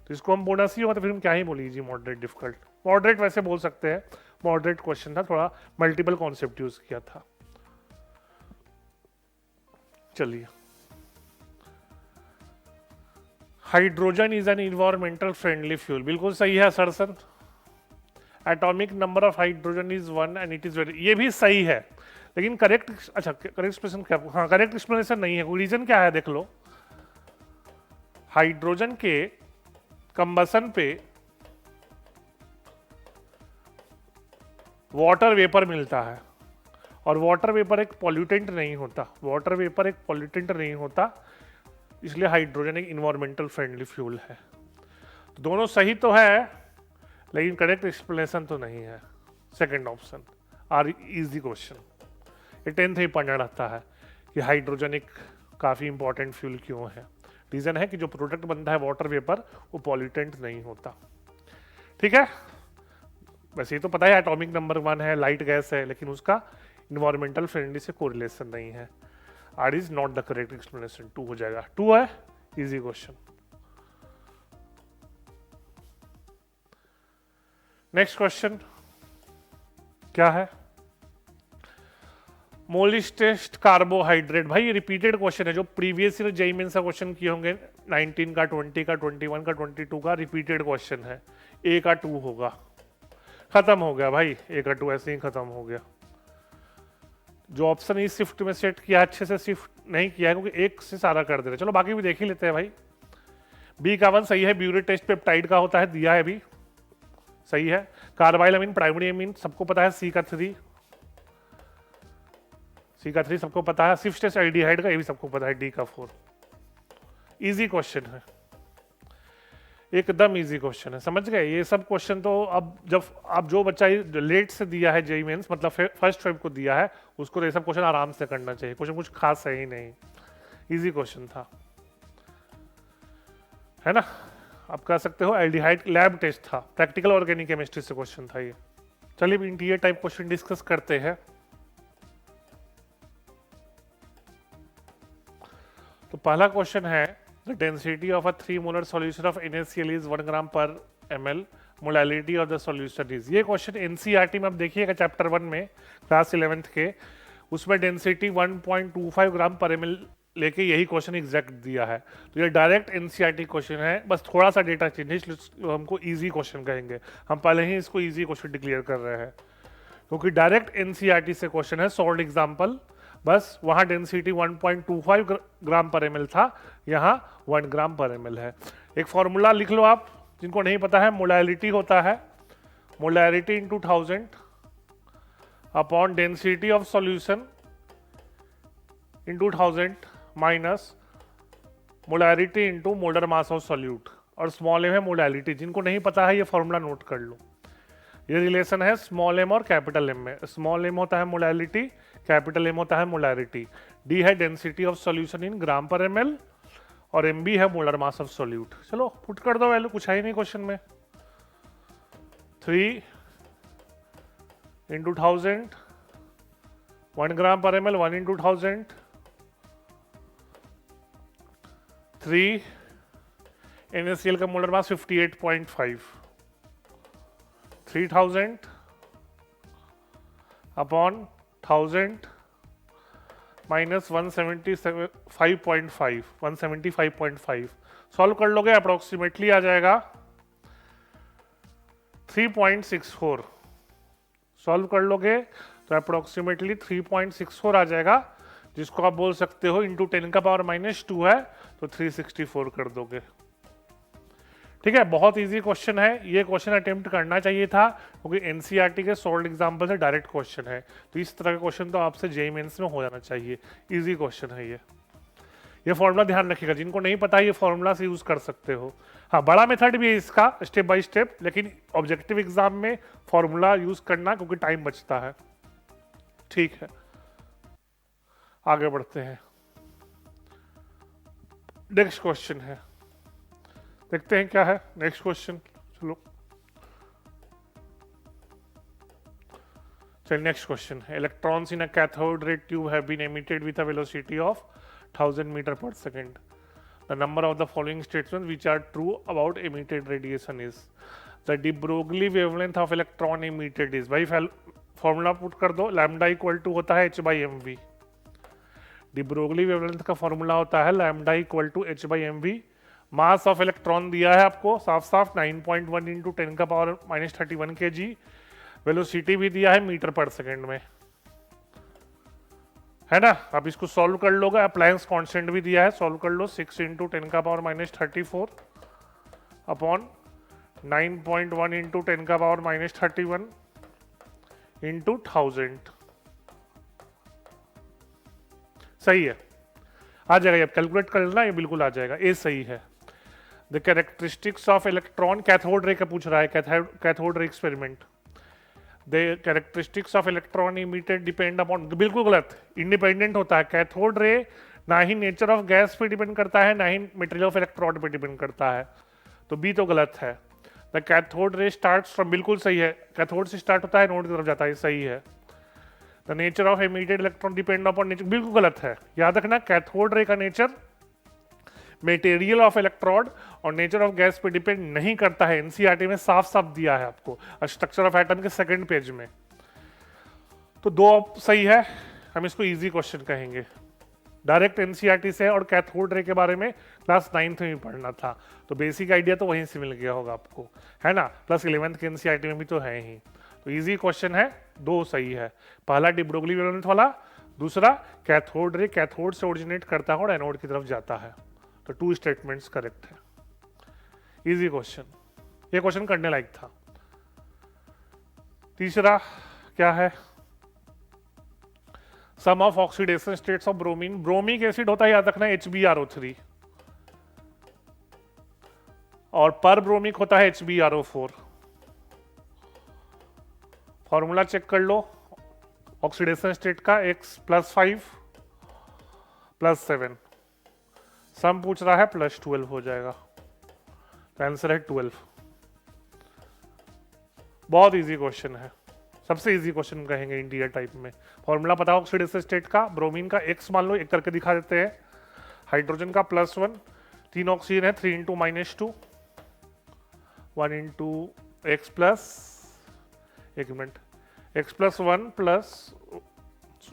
तो इसको हम बोनस ही होगा, तो फिर हम क्या ही बोलिए जी, मॉडरेट डिफिकल्ट, मॉडरेट वैसे बोल सकते हैं, मॉडरेट क्वेश्चन था, थोड़ा मल्टीपल कॉन्सेप्ट यूज किया था। चलिए, hydrogen is an environmental friendly fuel, बिल्कुल सही है सरसन। Atomic number of hydrogen is 1 and it is very, ये भी सही है, लेकिन करेक्ट, अच्छा करेक्ट एक्सप्रेशन क्या, हाँ करेक्ट एक्सप्लेनेशन नहीं है, कोई रीजन क्या है देख लो। हाइड्रोजन के कंबसन पे वाटर वेपर मिलता है, और वाटर वेपर एक पॉल्यूटेंट नहीं होता, वाटर वेपर एक पॉल्यूटेंट नहीं होता, इसलिए हाइड्रोजन एक इन्वायरमेंटल फ्रेंडली फ्यूल है। तो दोनों सही तो है, लेकिन करेक्ट एक्सप्लेनेशन तो नहीं है, second option R easy question. ये 10th में पढ़ना रहता है कि हाइड्रोजन एक काफ़ी इंपॉर्टेंट फ्यूल क्यों है, रीज़न है कि जो प्रोडक्ट बनता है वाटर वेपर वो पॉल्यूटेंट नहीं होता। ठीक है, वैसे ये तो पता है एटॉमिक नंबर 1 है, लाइट गैस है, लेकिन उसका इन्वायरमेंटल फ्रेंडली से कोरिलेशन नहीं है। R is not the correct explanation, 2 हो जाएगा, 2 है, इजी क्वेश्चन। नेक्स्ट क्वेश्चन क्या है, मोलिस्टेस्ट कार्बोहाइड्रेट, भाई ये रिपीटेड क्वेश्चन है, जो प्रीवियस ईयर जेईई मेंस का क्वेश्चन किए होंगे 19 का, 20 का, 21 का, 22 का, रिपीटेड क्वेश्चन है। ए का 2 होगा, खत्म हो गया भाई, ए का 2 ऐसे ही खत्म हो गया। जो ऑप्शन इस शिफ्ट में सेट किया, अच्छे से शिफ्ट नहीं किया है क्योंकि एक से सारा कर दे रहे, चलो बाकी भी देख ही लेते हैं भाई। बी का 1 सही है, ब्यूरेट टेस्ट पेप्टाइड का होता है, दिया है भी, सही है। कार्बाइल अमीन, प्राइमरी अमीन सबको पता है, सी का 3, सी का 3 सबको पता है, सिफ्टेस एल्डिहाइड का ये भी सबको पता है, डी का 4। इजी क्वेश्चन है, एकदम इजी क्वेश्चन है, समझ गए। ये सब क्वेश्चन तो अब जब आप जो बच्चा लेट से दिया है जेईई मेंस, मतलब फर्स्ट फेब को दिया है, उसको तो ये सब क्वेश्चन आराम से करना चाहिए, क्वेश्चन कुछ खास है ही नहीं, इजी क्वेश्चन था, है ना। आप कह सकते हो एल्डिहाइड लैब टेस्ट था, प्रैक्टिकल ऑर्गेनिक केमिस्ट्री से क्वेश्चन था ये। चलिए इंटीरियर टाइप क्वेश्चन डिस्कस करते हैं। तो पहला क्वेश्चन है, the density of a 3 molar solution of NaCl is 1 ग्राम पर ml, molality of the solution is. ये क्वेश्चन एनसीईआरटी में आप देखिएगा चैप्टर 1 में, क्लास 11th के, उसमें डेंसिटी 1.25 ग्राम पर ml लेके यही क्वेश्चन एग्जैक्ट दिया है। तो ये डायरेक्ट एनसीईआरटी क्वेश्चन है, बस थोड़ा सा डेटा चेंज है, इसलिए हमको इजी क्वेश्चन कहेंगे, हम पहले ही इसको इजी क्वेश्चन डिक्लेयर कर रहे हैं, क्योंकि डायरेक्ट एनसीईआरटी से क्वेश्चन है, सॉल्ट एग्जाम्पल, बस वहाँ डेंसिटी 1.25 ग्राम पर ml था, यहाँ 1 ग्राम पर ml है। एक फॉर्मूला लिख लो आप, जिनको नहीं पता है, मोलैलिटी होता है molality into 1000 upon density of solution into 1000 minus molarity into molar mass of solute, और स्मॉल एम है मोलैरिटी। जिनको नहीं पता है ये फॉर्मूला नोट कर लो। ये रिलेशन है स्मॉल एम और कैपिटल एम में। स्मॉल एम होता है मोलैरिटी, कैपिटल एम होता है मोलैरिटी। डी है डेंसिटी ऑफ सॉल्यूशन इन ग्राम पर ml, और एम बी है मोलर मास ऑफ सॉल्यूट। चलो पुट कर दो वैल्यू, कुछ है ही नहीं क्वेश्चन में। 3 इंटू 1000, 1 ग्राम पर ml, 1 इंटू 1000, 3 NaCl का molar mass 58.5, 3000 upon 1000 minus 175.5 solve कर लोगे अप्रोक्सीमेटली आ जाएगा 3.64। सॉल्व कर लोगे तो अप्रोक्सीमेटली 3.64 आ जाएगा, जिसको आप बोल सकते हो इंटू 10 का पावर -2 है तो 364 कर दोगे। ठीक है, बहुत इजी क्वेश्चन है। ये क्वेश्चन अटेम्प्ट करना चाहिए था क्योंकि एनसीईआरटी के सॉल्व एग्जांपल से डायरेक्ट क्वेश्चन है, तो इस तरह का क्वेश्चन तो आपसे जेईई मेंस में हो जाना चाहिए। इजी क्वेश्चन है ये फॉर्मूला ध्यान रखिएगा, जिनको नहीं पता ये फॉर्मूला से यूज कर सकते हो। हाँ, बड़ा मेथड भी है इसका स्टेप बाय स्टेप, लेकिन ऑब्जेक्टिव एग्जाम में फॉर्मूला यूज करना क्योंकि टाइम बचता है। ठीक है, आगे बढ़ते हैं। नेक्स्ट क्वेश्चन है, देखते हैं क्या है नेक्स्ट क्वेश्चन। चलो चलिए नेक्स्ट क्वेश्चन है। Electrons in a cathode ray tube have been emitted with a velocity of 1000 metre per second. The number of the following statements which are true about emitted radiation is. The de Broglie wavelength of electron emitted is. भाई फॉर्मूला पुट कर दो। लैम्डा इक्वल टू होता है h/mv। डी ब्रोगली वेवलेंथ का फॉर्मूला होता है lambda equal to h/mv। Mass of electron दिया है आपको साफ साफ 9.1 इंटू 10 का पावर -31 kg। वेलोसिटी भी दिया है मीटर पर सेकंड में, है ना। आप इसको सॉल्व कर लोगे। अप्लायंस कांस्टेंट भी दिया है, सॉल्व कर लो। 6 इंटू 10 का पावर -34 अपॉन 9.1 इंटू 10 का पावर -31 इंटू 1000। सही है, आ जाएगा। आप कैलकुलेट कर लेना, ये बिल्कुल आ जाएगा। ए सही है। The characteristics of electron, cathode ray का पूछ रहा है, cathode ray experiment. The characteristics of electron emitted depend upon, बिल्कुल गलत। इंडिपेंडेंट होता है कैथोड रे, ना ही नेचर ऑफ गैस पे डिपेंड करता है, ना ही मटेरियल ऑफ इलेक्ट्रोड पे डिपेंड करता है, तो बी तो गलत है। The cathode ray starts from, बिल्कुल सही है। कैथोड से स्टार्ट होता है, नोड की तरफ जाता है, सही है। The nature of emitted electron depend upon nature, बिल्कुल गलत है। याद रखना कैथोड रे का नेचर मटेरियल ऑफ इलेक्ट्रोड और नेचर ऑफ गैस पे डिपेंड नहीं करता है। एनसीईआरटी में साफ साफ दिया है आपको स्ट्रक्चर ऑफ एटम के सेकंड पेज में। तो दो सही है, हम इसको इजी क्वेश्चन कहेंगे। डायरेक्ट एनसीईआरटी से, और कैथोड रे के बारे में क्लास 9th में पढ़ना था, तो बेसिक आइडिया तो वहीं से मिल गया होगा आपको, है ना। प्लस 11th के एनसीईआरटी में भी तो है ही। तो इजी क्वेश्चन है, दो सही है। पहला डी ब्रोगली वेवलेंथ वाला, दूसरा कैथोड रे कैथोड से ओरिजिनेट करता है और एनोड की तरफ जाता है। तो 2 स्टेटमेंट्स करेक्ट है। इजी क्वेश्चन, ये क्वेश्चन करने लायक था। तीसरा क्या है, sum of oxidation states of bromine. Bromic acid होता है, याद रखना, HbRO3, और पर ब्रोमिक होता है HbRO4। फॉर्मूला चेक कर लो ऑक्सीडेशन स्टेट का, X +5 +7, सम पूछ रहा है +12 हो जाएगा, तो आंसर है 12। बहुत इजी क्वेश्चन है, सबसे इजी क्वेश्चन कहेंगे इंटीरियर टाइप में। फॉर्मूला पता ऑक्सीडेशन स्टेट का, ब्रोमीन का X मान लो, एक करके दिखा देते हैं। हाइड्रोजन का +1, 3 ऑक्सीजन है, 3 इंटू -2, 1 इंटू X प्लस, एक मिनट, X +1 प्लस,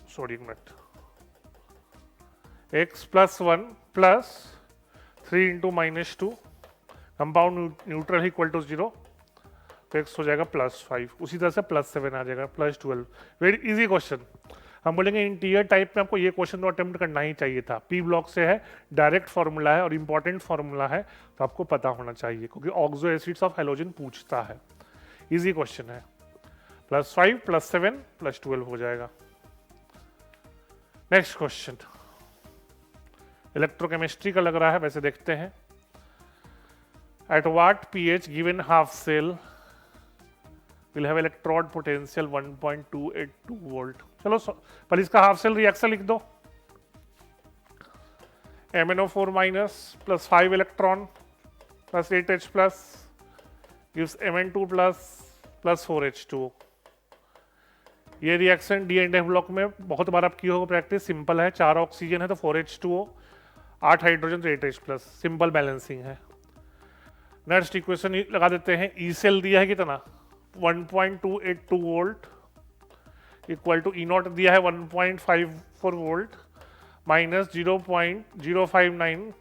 सॉरी एक मिनट, X +1 plus 3 into -2, compound neutral equal to 0, तो X हो जाएगा +5। उसी तरह से +7 आ जाएगा, +12। Very easy question. हम बोलेंगे इंटीरियर टाइप में आपको ये क्वेश्चन तो अटेम्प्ट करना ही चाहिए था। पी ब्लॉक से है, डायरेक्ट फॉर्मूला है और इंपॉर्टेंट फॉर्मूला है, तो आपको पता होना चाहिए क्योंकि ऑक्सो एसिड्स ऑफ हैलोजन पूछता है। इजी क्वेश्चन है। +5 +7 +12 हो जाएगा। नेक्स्ट क्वेश्चन इलेक्ट्रोकेमिस्ट्री का लग रहा है, वैसे देखते हैं। At what pH given half cell will have electrode potential 1.282 volt. चलो पर इसका हाफ सेल रिएक्शन लिख दो। MnO4 minus +5 electron +8H plus gives Mn2 plus 4H2। ये reaction D and F block में बहुत बार आप किए होगा प्रैक्टिस। सिंपल है, 4 ऑक्सीजन है तो 4H2O, 8 हाइड्रोजन तो 8H प्लस, सिंपल बैलेंसिंग है। नेक्स्ट इक्वेशन लगा देते हैं। ई सेल दिया है कितना 1.282 volt equal to E naught दिया है 1.54 वोल्ट माइनस 0.059,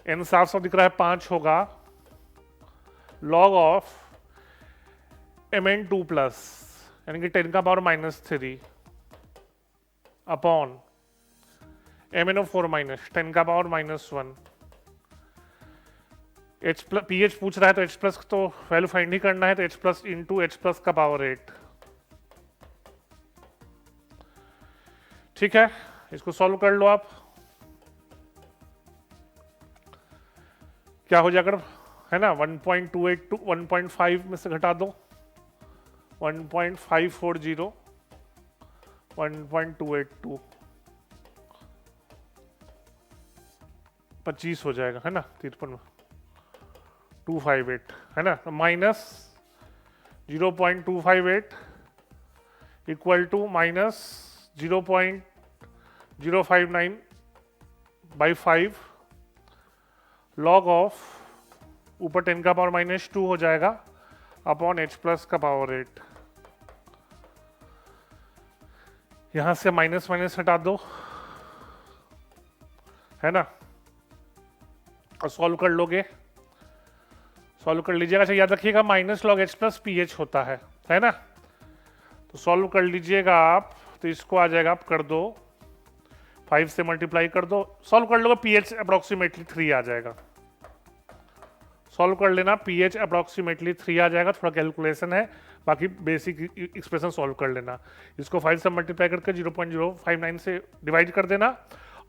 एन साफ साफ दिख रहा है 5 होगा, लॉग ऑफ Mn2 प्लस यानी कि 10 का पावर -3 अपॉन MnO4 माइनस 10 का पावर -1। pH पूछ रहा है तो H प्लस तो वैल्यू फाइंड ही करना है, तो H plus into H plus का पावर 8। ठीक है, इसको सॉल्व कर लो आप। क्या हो जाएगा है ना, 1.282 1.5 में से घटा दो 1.540 1.282 25 हो जाएगा है ना, 53 में 258 है ना, minus 0.258 equal to minus 0.059 by 5 log of ऊपर 10 का पावर -2 हो जाएगा अपॉन H प्लस का पावर 8। यहां से माइनस माइनस हटा दो है ना, और सॉल्व कर लोगे, सॉल्व कर लीजिएगा। अच्छा याद रखिएगा minus log H plus pH होता है ना, तो सॉल्व कर लीजिएगा आप, तो इसको आ जाएगा, आप कर दो 5 से मल्टीप्लाई कर दो, सॉल्व कर लोगे pH अप्रोक्सीमेटली 3 आ जाएगा। सॉल्व कर लेना, pH अप्रोक्सीमेटली 3 आ जाएगा, थोड़ा कैलकुलेशन है, बाकी बेसिक एक्सप्रेशन सॉल्व कर लेना। इसको 5 से मल्टीप्लाई करके 0.059 से डिवाइड कर देना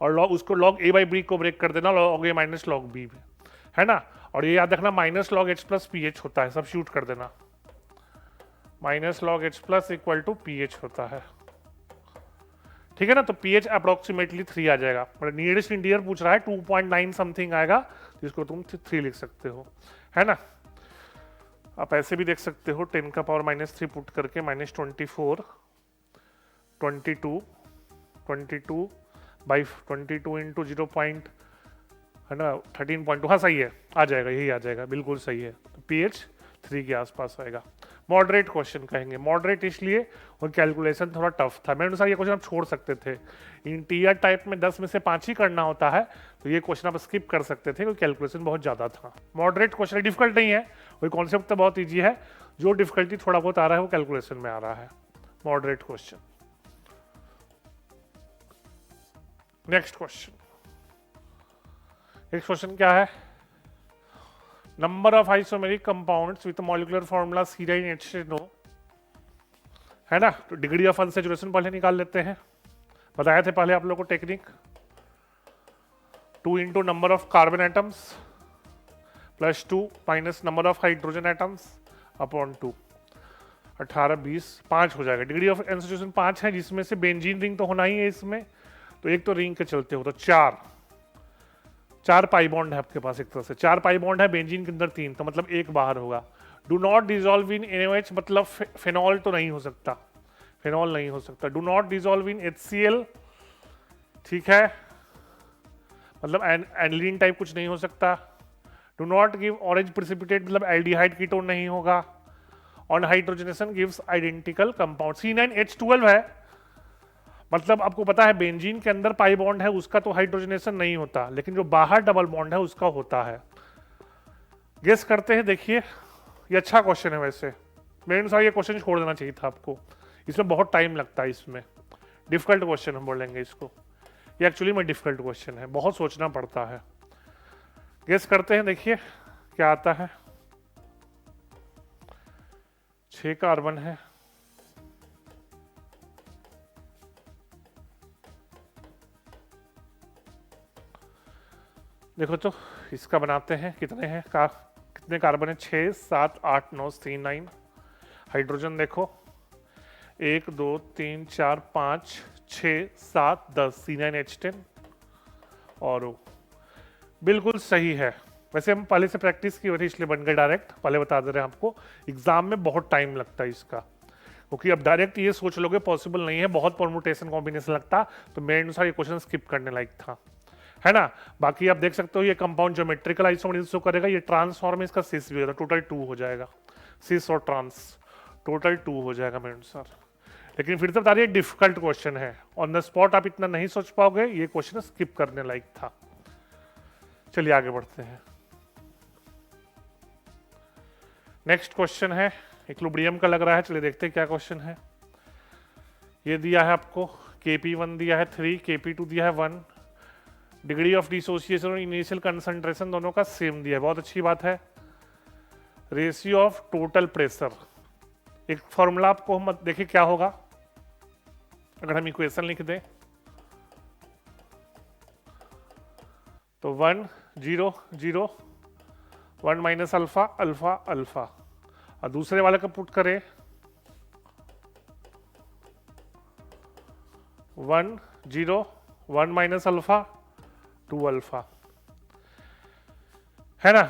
और लॉग उसको लॉग a बाई बी को ब्रेक कर देना, log a minus log B है ना। और ये याद रखना minus log H plus pH होता है, सब्स्टिट्यूट कर देना, minus log H plus equal to pH होता है। ठीक है ना, तो pH अप्रोक्सीमेटली 3 आ जाएगा। मतलब नियरेस्ट इंटीरियर पूछ रहा है 2.9 समथिंग आएगा, जिसको तुम 3 लिख सकते हो है ना। आप ऐसे भी देख सकते हो 10 का पावर -3 पुट करके -24 22 बाई 22 इंटू 0 है ना 13.2, हाँ सही है, आ जाएगा, यही आ जाएगा, बिल्कुल सही है। तो pH 3 के आसपास आएगा। मॉडरेट क्वेश्चन कहेंगे, मॉडरेट इसलिए और कैलकुलेशन थोड़ा टफ था, मेरे अनुसार ये क्वेश्चन आप छोड़ सकते थे। इंटीरियर टाइप में 10 में से 5 ही करना होता है, तो ये क्वेश्चन आप स्किप कर सकते थे क्योंकि कैलकुलेशन बहुत ज़्यादा था। मॉडरेट क्वेश्चन डिफिकल्ट नहीं है, वही कॉन्सेप्ट तो बहुत ईजी है, जो डिफिकल्टी थोड़ा बहुत आ रहा है वो कैलकुलेशन में आ रहा है। Moderate question. नेक्स्ट क्वेश्चन क्या है, number of isomeric compounds with molecular formula C9H10 है ना। तो डिग्री ऑफ अनसैचुरेशन पहले निकाल लेते हैं, बताए थे पहले आप लोगों को technique. 2 into number of carbon atoms plus 2 minus number of hydrogen atoms upon 2, 18 20 5 हो जाएगा। डिग्री ऑफ अनसैचुरेशन 5 है, जिसमें से बेंजीन रिंग तो होना ही है इसमें, तो एक तो रिंग के चलते हो तो 4 पाई बॉन्ड है आपके पास, एक तरह से 4 पाई बॉन्ड है, बेंजीन के अंदर 3, तो मतलब एक बाहर होगा। Do not dissolve in NaOH, मतलब फेनॉल तो नहीं हो सकता, फेनॉल नहीं हो सकता। Do not dissolve in HCl, ठीक है, मतलब एनिलीन टाइप कुछ नहीं हो सकता। Do not give orange precipitate, मतलब एल्डिहाइड कीटोन नहीं होगा। On hydrogenation gives identical compound. C9H12 है, मतलब आपको पता है बेंजीन के अंदर पाई बॉन्ड है, उसका तो हाइड्रोजनेशन नहीं होता, लेकिन जो बाहर डबल बॉन्ड है उसका होता है। गेस करते हैं, देखिए ये अच्छा क्वेश्चन है, वैसे मेरे अनुसार ये क्वेश्चन छोड़ देना चाहिए था आपको, इसमें बहुत टाइम लगता है, इसमें डिफिकल्ट क्वेश्चन हम बोलेंगे इसको, ये एक्चुअली में डिफिकल्ट क्वेश्चन है, बहुत सोचना पड़ता है। गेस करते हैं, देखिए क्या आता है। 6 कार्बन है, देखो तो इसका बनाते हैं, कितने हैं कितने कार्बन है, 6 7 8 9 C9। हाइड्रोजन देखो 1 2 3 4 5 6 7 10 C9H10 और O। बिल्कुल सही है। वैसे हम पहले से प्रैक्टिस की हुई थी इसलिए बन गए डायरेक्ट, पहले बता दे रहे हैं आपको। एग्जाम में बहुत टाइम लगता है इसका, क्योंकि अब डायरेक्ट ये सोच लोगे पॉसिबल नहीं है, बहुत परमुटेशन कॉम्बिनेशन लगता, तो मेरे अनुसार ये क्वेश्चन स्किप करने लायक था, है ना। बाकी आप देख सकते हो ये कंपाउंड ज्योमेट्रिकल आइसोमरेसिस शो करेगा, ये ट्रांसफॉर्म इसका सिस भी होगा, टोटल 2 हो जाएगा, सिस और ट्रांस टोटल 2 हो जाएगा मेरे अनुसार। लेकिन फिर से बता रही डिफिकल्ट क्वेश्चन है, ऑन द स्पॉट आप इतना नहीं सोच पाओगे, ये क्वेश्चन स्किप करने लायक था। चलिए आगे बढ़ते हैं। नेक्स्ट क्वेश्चन है इक्विलिब्रियम का लग रहा है, चलिए देखते हैं क्या क्वेश्चन है। ये दिया है आपको Kp1 दिया है 3, Kp2 दिया है 1, डिग्री ऑफ डिसोसिएशन और इनिशियल कंसंट्रेशन दोनों का सेम दिया है, बहुत अच्छी बात है। रेशियो ऑफ टोटल प्रेशर, एक फॉर्मूला आपको हम देखिए क्या होगा अगर हम इक्वेशन लिख दें तो 1 0 0 1 माइनस अल्फा अल्फा अल्फा, और दूसरे वाले का पुट करें 1 0 1 माइनस अल्फा 2 अल्फा, है ना।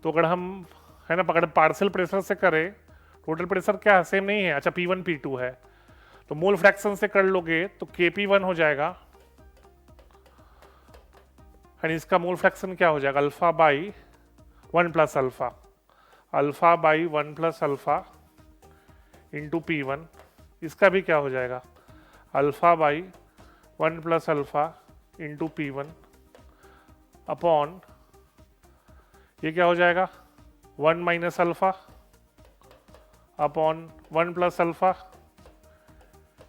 तो अगर हम है ना पकड़ पार्शियल प्रेशर से करें, टोटल प्रेशर क्या है सेम नहीं है, अच्छा P1 P2 है, तो मोल फ्रैक्शन से कर लोगे तो Kp1 हो जाएगा, एंड इसका मोल फ्रैक्शन क्या हो जाएगा alpha by 1 plus alpha, alpha by 1 plus alpha into P1, इसका भी क्या हो जाएगा alpha by 1 plus alpha into P1 upon ये क्या हो जाएगा 1 minus alpha upon 1 plus alpha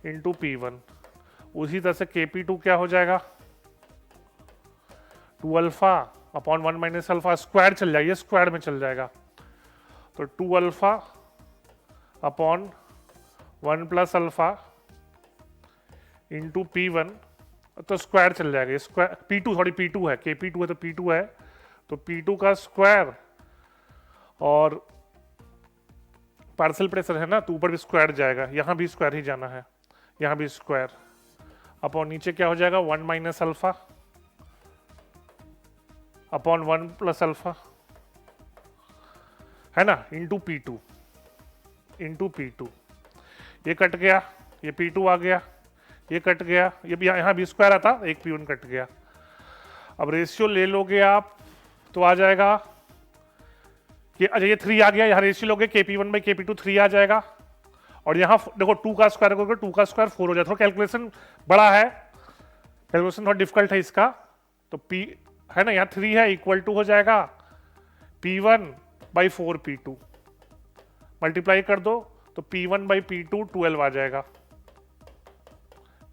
into P1। उसी तरह से Kp2 क्या हो जाएगा 2 alpha upon 1 minus alpha, square चल जाएगा, स्क्वायर में चल जाएगा, तो 2 alpha upon 1 plus alpha into P1, तो स्क्वायर चल जाएगा, स्क्वायर P2 सॉरी P2 है, Kp2 है तो P2 है, तो P2 का स्क्वायर और पार्शियल प्रेशर है ना तो ऊपर भी स्क्वायर जाएगा, यहाँ भी स्क्वायर ही जाना है, यहाँ भी स्क्वायर अपॉन नीचे क्या हो जाएगा 1 minus alpha upon 1 plus alpha, है ना, इंटू P2, ये कट गया, ये P2 आ गया, ये कट गया, ये भी यहाँ भी स्क्वायर आता, एक P1 कट गया। अब रेशियो ले लोगे आप तो आ जाएगा कि अच्छा ये 3 आ गया, यहाँ रेशियो लोगे Kp1 बाई Kp2 3 आ जाएगा, और यहाँ देखो 2 का स्क्वायर करोगे 2 का स्क्वायर 4 हो जाएगा, थोड़ा कैलकुलेशन बड़ा है, कैलकुलेशन थोड़ा डिफिकल्ट है इसका, तो P है ना यहाँ 3 है इक्वल टू हो जाएगा P1 बाई 4 P2, मल्टीप्लाई कर दो तो P1 बाई P2 12 आ जाएगा,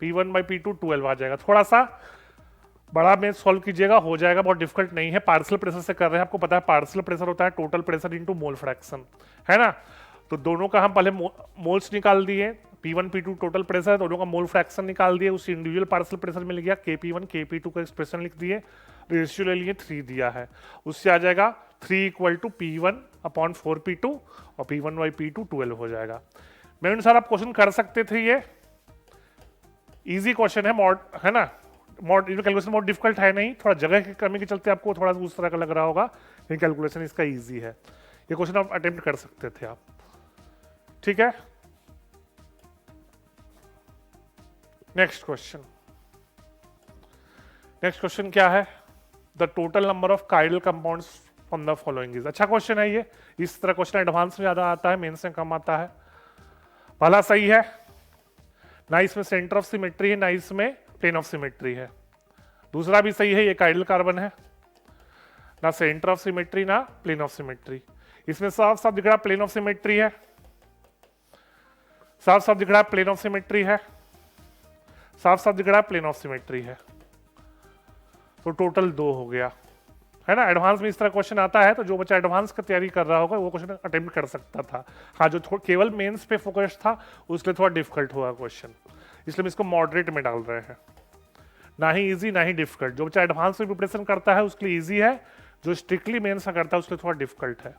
P1 बाई P2 12 आ जाएगा, थोड़ा सा बड़ा में सॉल्व कीजिएगा, हो जाएगा, बहुत डिफिकल्ट नहीं है। पार्शियल प्रेशर से कर रहे हैं, आपको पता है पार्शियल प्रेशर होता है total pressure into mole fraction, है ना। तो दोनों का हम पहले मोल्स निकाल दिए, P1 P2 टोटल प्रेशर, दोनों का मोल फ्रैक्शन निकाल दिए, उस इंडिविजुअल पार्शियल प्रेशर मिल गया, Kp1 Kp2 का एक्सप्रेशन लिख दिए, रेशियो ले लिए 3 दिया है, उससे आ जाएगा 3 equal to P1 upon 4 P2 और P1 बाई P2 12 हो जाएगा। मेरे अनुसार आप क्वेश्चन कर सकते थे, ये इजी क्वेश्चन है, मॉड है ना, मॉड कैलकुलेशन बहुत डिफिकल्ट है नहीं, थोड़ा जगह की कमी के चलते आपको थोड़ा उस तरह का लग रहा होगा, लेकिन कैलकुलेशन इसका इजी है, ये क्वेश्चन आप अटेम्प्ट कर सकते थे आप, ठीक है। नेक्स्ट क्वेश्चन क्या है, द टोटल नंबर ऑफ काइडल compounds from the following is, अच्छा क्वेश्चन है ये, इस तरह क्वेश्चन एडवांस में ज्यादा आता है, मेंस में कम आता है। पहला सही है ना, इसमें सेंटर ऑफ सिमेट्री है, ना इसमें प्लेन ऑफ सिमेट्री है। दूसरा भी सही है, ये काइडल कार्बन है, ना सेंटर ऑफ सिमेट्री ना प्लेन ऑफ सिमेट्री, इसमें साफ साफ दिख रहा प्लेन ऑफ सिमेट्री है, साफ साफ दिख रहा प्लेन ऑफ सिमेट्री है, साफ साफ दिख रहा प्लेन ऑफ सिमेट्री है, तो टोटल 2 हो गया, है ना। एडवांस में इस तरह क्वेश्चन आता है, तो जो बच्चा एडवांस का तैयारी कर रहा होगा वो क्वेश्चन अटेम्प्ट कर सकता था, हाँ जो केवल मेंस पे फोकस था उसके लिए थोड़ा डिफिकल्ट हुआ क्वेश्चन, इसलिए हम इसको मॉडरेट में डाल रहे हैं, ना ही इजी ना ही डिफिकल्ट। जो बच्चा एडवांस में प्रिपरेशन करता है उसके लिए इजी है, जो स्ट्रिक्टली मेंस करता है उसके लिए थोड़ा डिफिकल्ट है।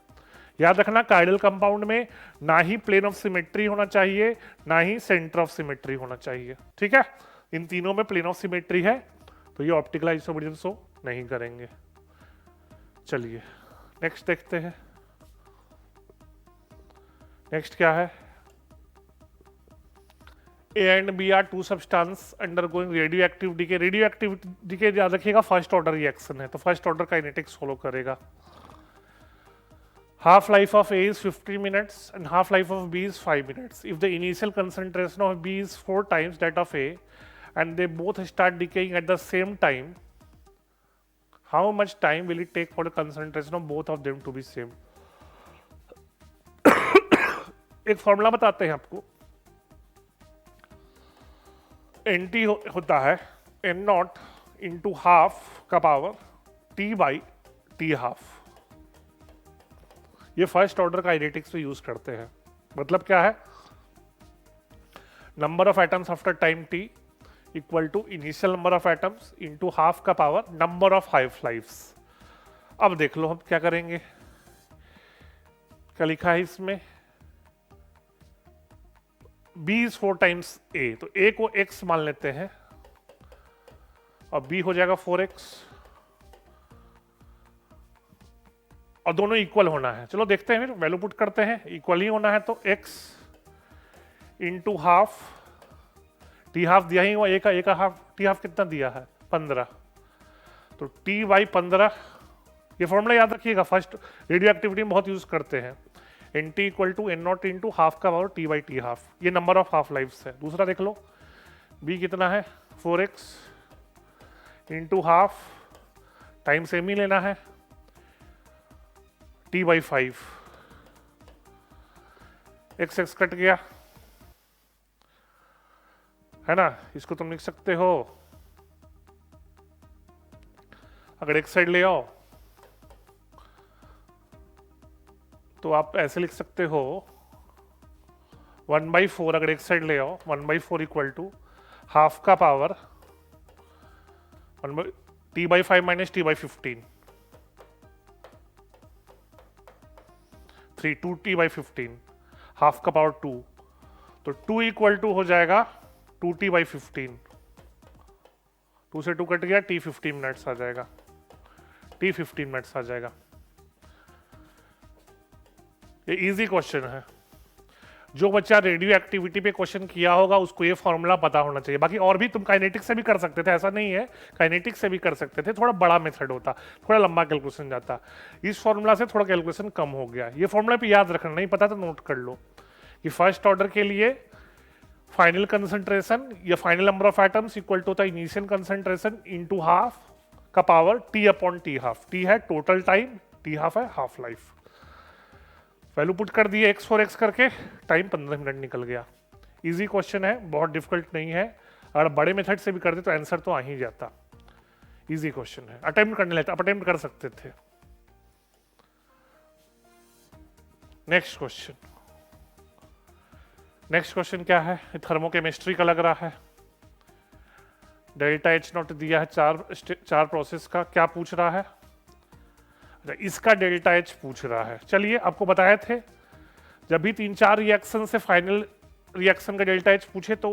याद रखना काइडल कंपाउंड में ना ही प्लेन ऑफ सिमेट्री होना चाहिए, ना ही सेंटर ऑफ सिमेट्री होना चाहिए, ठीक है। इन तीनों में प्लेन ऑफ सिमेट्री है तो ये ऑप्टिकल आइसोमेरिज्म शो नहीं करेंगे। चलिए नेक्स्ट देखते हैं। नेक्स्ट क्या है? A and B are two substance undergoing radioactive decay। Radioactive decay याद रखिएगा फर्स्ट ऑर्डर रिएक्शन है, तो फर्स्ट ऑर्डर काइनेटिक्स फॉलो करेगा। half life of A is 50 minutes and half life of B is 5 minutes. If the initial concentration of B is 4 times that of A and they both start decaying at the same time, how much time will it take for the concentration of both of them to be same? एक फॉर्मूला बताते हैं आपको। NT होता है N नॉट इंटू हाफ का power T by T half. ये फर्स्ट ऑर्डर काइनेटिक्स पे यूज करते हैं। मतलब क्या है? Number of atoms after time t equal to initial number of atoms into half का power number of half lives. अब देख लो हम क्या करेंगे। क्या लिखा है इसमें? b इज 4 टाइम्स a, तो a को x मान लेते हैं और b हो जाएगा 4x और दोनों इक्वल होना है। चलो देखते हैं, फिर वैल्यू पुट करते हैं। इक्वल ही होना है तो x into half, T half दिया ही हुआ, एक हाफ, टी हाफ कितना दिया है 15, तो t बाई 15। ये फॉर्मूला याद रखिएगा, फर्स्ट रेडियो एक्टिविटी में बहुत यूज करते हैं। N T equal to N naught into half का power T by T half. ये नंबर ऑफ हाफ लाइफ्स है। दूसरा देख लो, b कितना है 4x into half, time same ही लेना है, t बाई 5। x कट गया है ना, इसको तुम लिख सकते हो, अगर एक साइड ले आओ तो आप ऐसे लिख सकते हो 1/4, अगर एक साइड ले आओ 1/4 इक्वल टू हाफ का power t by 5 minus t by 15, 2t by 15, half का पावर 2, तो 2 इक्वल टू हो जाएगा 2t बाई 15। 2 से 2 कट गया, t 15 मिनट्स आ जाएगा, t 15 मिनट्स आ जाएगा। ये इजी क्वेश्चन है। जो बच्चा रेडियो एक्टिविटी पे क्वेश्चन किया होगा उसको ये फॉर्मूला पता होना चाहिए। बाकी और भी तुम काइनेटिक्स से भी कर सकते थे, ऐसा नहीं है, काइनेटिक्स से भी कर सकते थे, थोड़ा बड़ा मेथड होता, थोड़ा लंबा कैलकुलेशन जाता। इस फॉर्मूला से थोड़ा कैलकुलेशन कम हो गया। ये फॉर्मूला पे याद रखना, नहीं पता तो नोट कर लो कि फर्स्ट ऑर्डर के लिए फाइनल कंसंट्रेशन या final number of atoms equal to होता है इनिशियल कंसंट्रेशन इंटू हाफ का power T upon T half. T है टोटल टाइम, टी हाफ है हाफ लाइफ। वैल्यू पुट कर दिए x फॉर x करके, टाइम 15 मिनट निकल गया। इजी क्वेश्चन है, बहुत डिफिकल्ट नहीं है। अगर बड़े मेथड से भी करते तो आंसर तो आ ही जाता। इजी क्वेश्चन है, अटेम्प्ट करने लेते, अटेम्प्ट कर सकते थे। नेक्स्ट क्वेश्चन, नेक्स्ट क्वेश्चन क्या है? थर्मोकेमिस्ट्री का लग रहा है। डेल्टा एच नॉट दिया है चार प्रोसेस का। क्या पूछ रहा है? इसका डेल्टा एच पूछ रहा है। चलिए, आपको बताए थे जब भी 3-4 रिएक्शन से फाइनल रिएक्शन का डेल्टा एच पूछे तो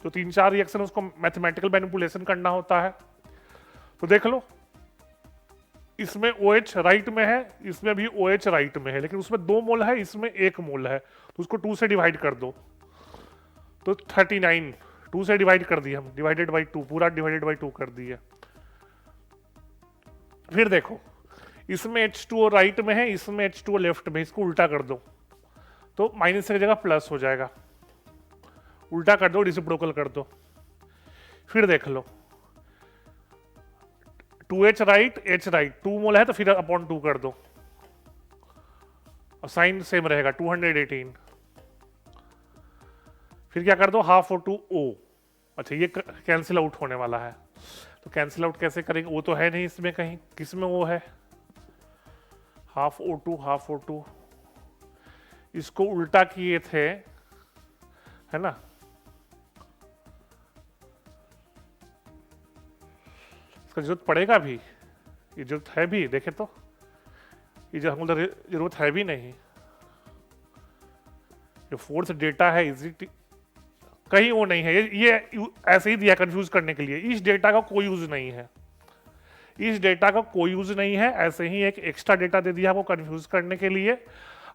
जो 3-4 रिएक्शन उसको मैथमेटिकल मैनिपुलेशन करना होता है। तो देख लो, इसमें OH राइट में है, इसमें भी OH राइट में है, लेकिन उसमें 2 मोल है, इसमें 1 मोल है, तो उसको 2 से डिवाइड कर दो तो 39, 2 से डिवाइड कर दिया हम, डिवाइडेड बाई 2, पूरा डिवाइडेड बाई 2 कर दिया। फिर देखो, इसमें H2O राइट में है, इसमें H2O लेफ्ट में, इसको उल्टा कर दो तो माइनस की जगह प्लस हो जाएगा। उल्टा कर दो, रेसिप्रोकल कर दो। फिर देख लो, 2H राइट, H राइट, 2 मोल है तो फिर अपॉन 2 कर दो और साइन सेम रहेगा 218। फिर क्या कर दो, हाफ O2 O। अच्छा, ये कैंसिल आउट होने वाला है, तो कैंसिल आउट कैसे करेंगे? वो तो है नहीं इसमें कहीं, किसमें वो है? हाफ O2, हाफ O2, इसको उल्टा किए थे, है ना? इसका जरूरत पड़ेगा भी, ये जरूरत है भी, देखे तो ये जो हमको जरूरत है भी नहीं। जो फोर्थ डेटा है इजी कहीं वो नहीं है, ये ऐसे ही दिया कंफ्यूज करने के लिए। इस डेटा का कोई यूज नहीं है, इस डेटा का कोई यूज नहीं है, ऐसे ही एक एक्स्ट्रा डेटा दे दिया आपको कंफ्यूज करने के लिए।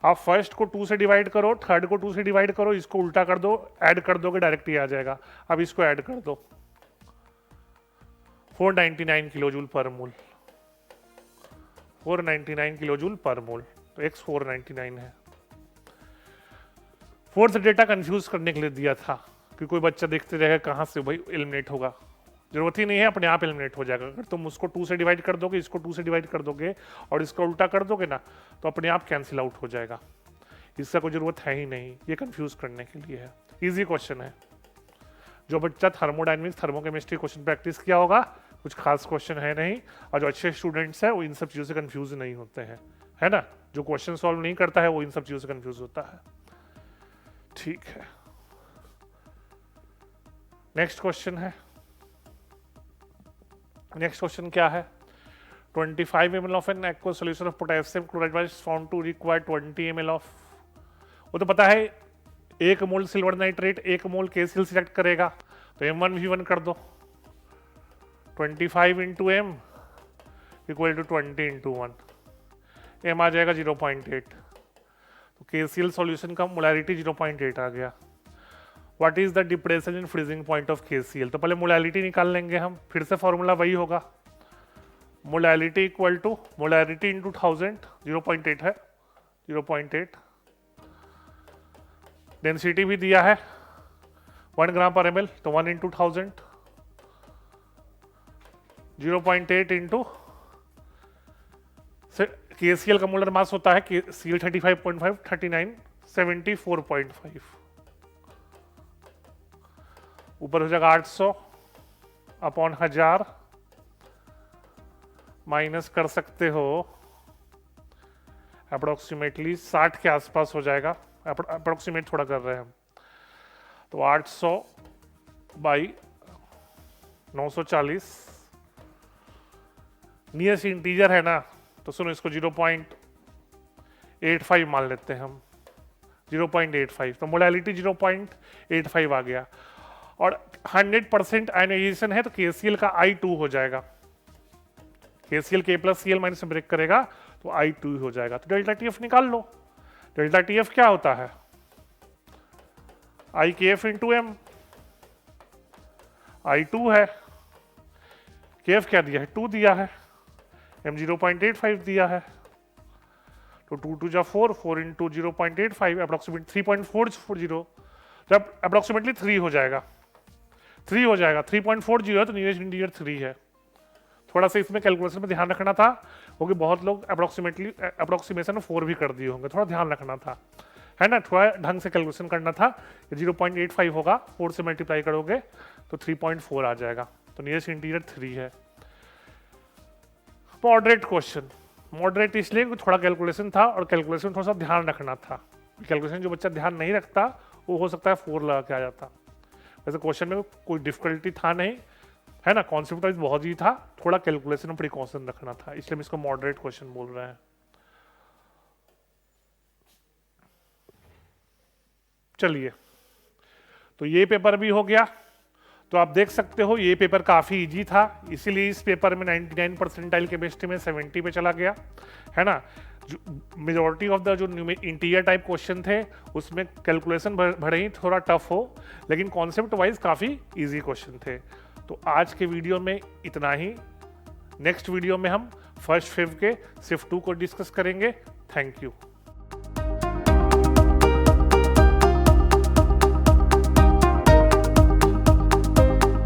आप फर्स्ट को 2 से डिवाइड करो, थर्ड को 2 से डिवाइड करो, इसको उल्टा कर दो, ऐड कर दोगे डायरेक्ट ही आ जाएगा। अब इसको ऐड कर दो, 499 किलो जूल पर मोल, 499 किलो जूल पर मोल, तो x 499 है। फोर्थ डेटा कंफ्यूज करने के लिए दिया था कि कोई बच्चा देखते रहेगा कहाँ से भाई एलिमिनेट होगा, जरूरत ही नहीं है, अपने आप एलिमिनेट हो जाएगा। अगर तुम उसको 2 से डिवाइड कर दोगे, इसको 2 से डिवाइड कर दोगे और इसका उल्टा कर दोगे ना, तो अपने आप कैंसिल आउट हो जाएगा। इसका कोई जरूरत है ही नहीं, ये कंफ्यूज करने के लिए है। इजी क्वेश्चन है, जो बच्चा थर्मोडायनेमिक्स थर्मोकेमिस्ट्री क्वेश्चन प्रैक्टिस किया होगा, कुछ खास क्वेश्चन है नहीं, और जो अच्छे स्टूडेंट्स हैं वो इन सब चीज़ों से कंफ्यूज नहीं होते हैं, है ना। जो क्वेश्चन सॉल्व नहीं करता है वो इन सब चीज़ों से कंफ्यूज होता है। ठीक है, नेक्स्ट क्वेश्चन है। नेक्स्ट क्वेश्चन क्या है? 25 ml of an aqueous solution of potassium chloride was found to require 20 ml of, वो तो पता है 1 mole silver nitrate 1 mole KCl select करेगा, तो M1V1 कर दो, 25 into M equal to 20 into 1, M आ जाएगा 0.8, तो KCl सॉल्यूशन का मोलैरिटी 0.8 आ गया। What is the depression in freezing point of KCl? तो पहले मोलैरिटी निकाल लेंगे हम, फिर से फॉर्मूला वही होगा, molarity equal to molarity into 1000, 0.8 है, 0.8। डेंसिटी भी दिया है 1 ग्राम पर ml, तो 1 इंटू 1000, 0.8 इंटू KCl का मोलर मास होता है Cl 35.5, 39, 74.5, ऊपर हो जाएगा 800 अपॉन 1000, माइनस कर सकते हो अप्रोक्सीमेटली 60 के आसपास हो जाएगा, अप्रोक्सीमेट थोड़ा कर रहे हैं हम, तो 800 बाई 940, नियरेस्ट इंटीजर है ना, तो सुनो इसको 0.85 मान लेते हैं हम, 0.85, तो मोलैलिटी 0.85 आ गया, और 100% आयनाइजेशन है तो KCl का I2 हो जाएगा, KCl K plus Cl minus break करेगा तो I2 हो जाएगा। तो डेल्टा TF निकाल लो, डेल्टा TF क्या होता है, IKF इंटू एम, I2 है, KF क्या दिया है, 2 दिया है, M 0.85 दिया है, तो 2 2 जा 4, 4 इंटू 0.85 अप्रोक्सीमेट 3.40, जब अप्रोक्सीमेटली 3 हो जाएगा, 3 हो जाएगा, 3.40 है तो नियरेस्ट इंटीजर 3 है। थोड़ा सा इसमें कैलकुलेशन में ध्यान रखना था, क्योंकि बहुत लोग अप्रोक्सीमेशन 4 भी कर दिए होंगे, थोड़ा ध्यान रखना था, है ना, थोड़ा ढंग से कैलकुलेशन करना था। 0.85 होगा, 4 से मल्टीप्लाई करोगे तो 3.4 आ जाएगा, तो नियरेस्ट इंटीजर 3 है। मॉडरेट क्वेश्चन, मॉडरेट इसलिए कि थोड़ा कैलकुलेशन था और कैलकुलेशन थोड़ा सा ध्यान रखना था, कैलकुलेशन जो बच्चा ध्यान नहीं रखता वो हो सकता है 4 लगा के आ जाता। वैसे क्वेश्चन में कोई डिफिकल्टी था नहीं, है ना, कॉन्सेप्ट वाइज बहुत ही था, थोड़ा कैलकुलेशन में प्रिकॉशन रखना था, इसलिए हम इसको मॉडरेट क्वेश्चन बोल रहे हैं। चलिए, तो ये पेपर भी हो गया, तो आप देख सकते हो ये पेपर काफी इजी था, इसीलिए इस पेपर में 99 परसेंटाइल केमिस्ट्री में 70 पे चला गया, है ना। मेजॉरिटी ऑफ द जो इंटीरियर टाइप क्वेश्चन थे उसमें कैलकुलेशन भले ही थोड़ा टफ हो, लेकिन कॉन्सेप्ट वाइज काफी इजी क्वेश्चन थे। तो आज के वीडियो में इतना ही, नेक्स्ट वीडियो में हम फर्स्ट फेव के सिर्फ 2 को डिस्कस करेंगे। Thank you.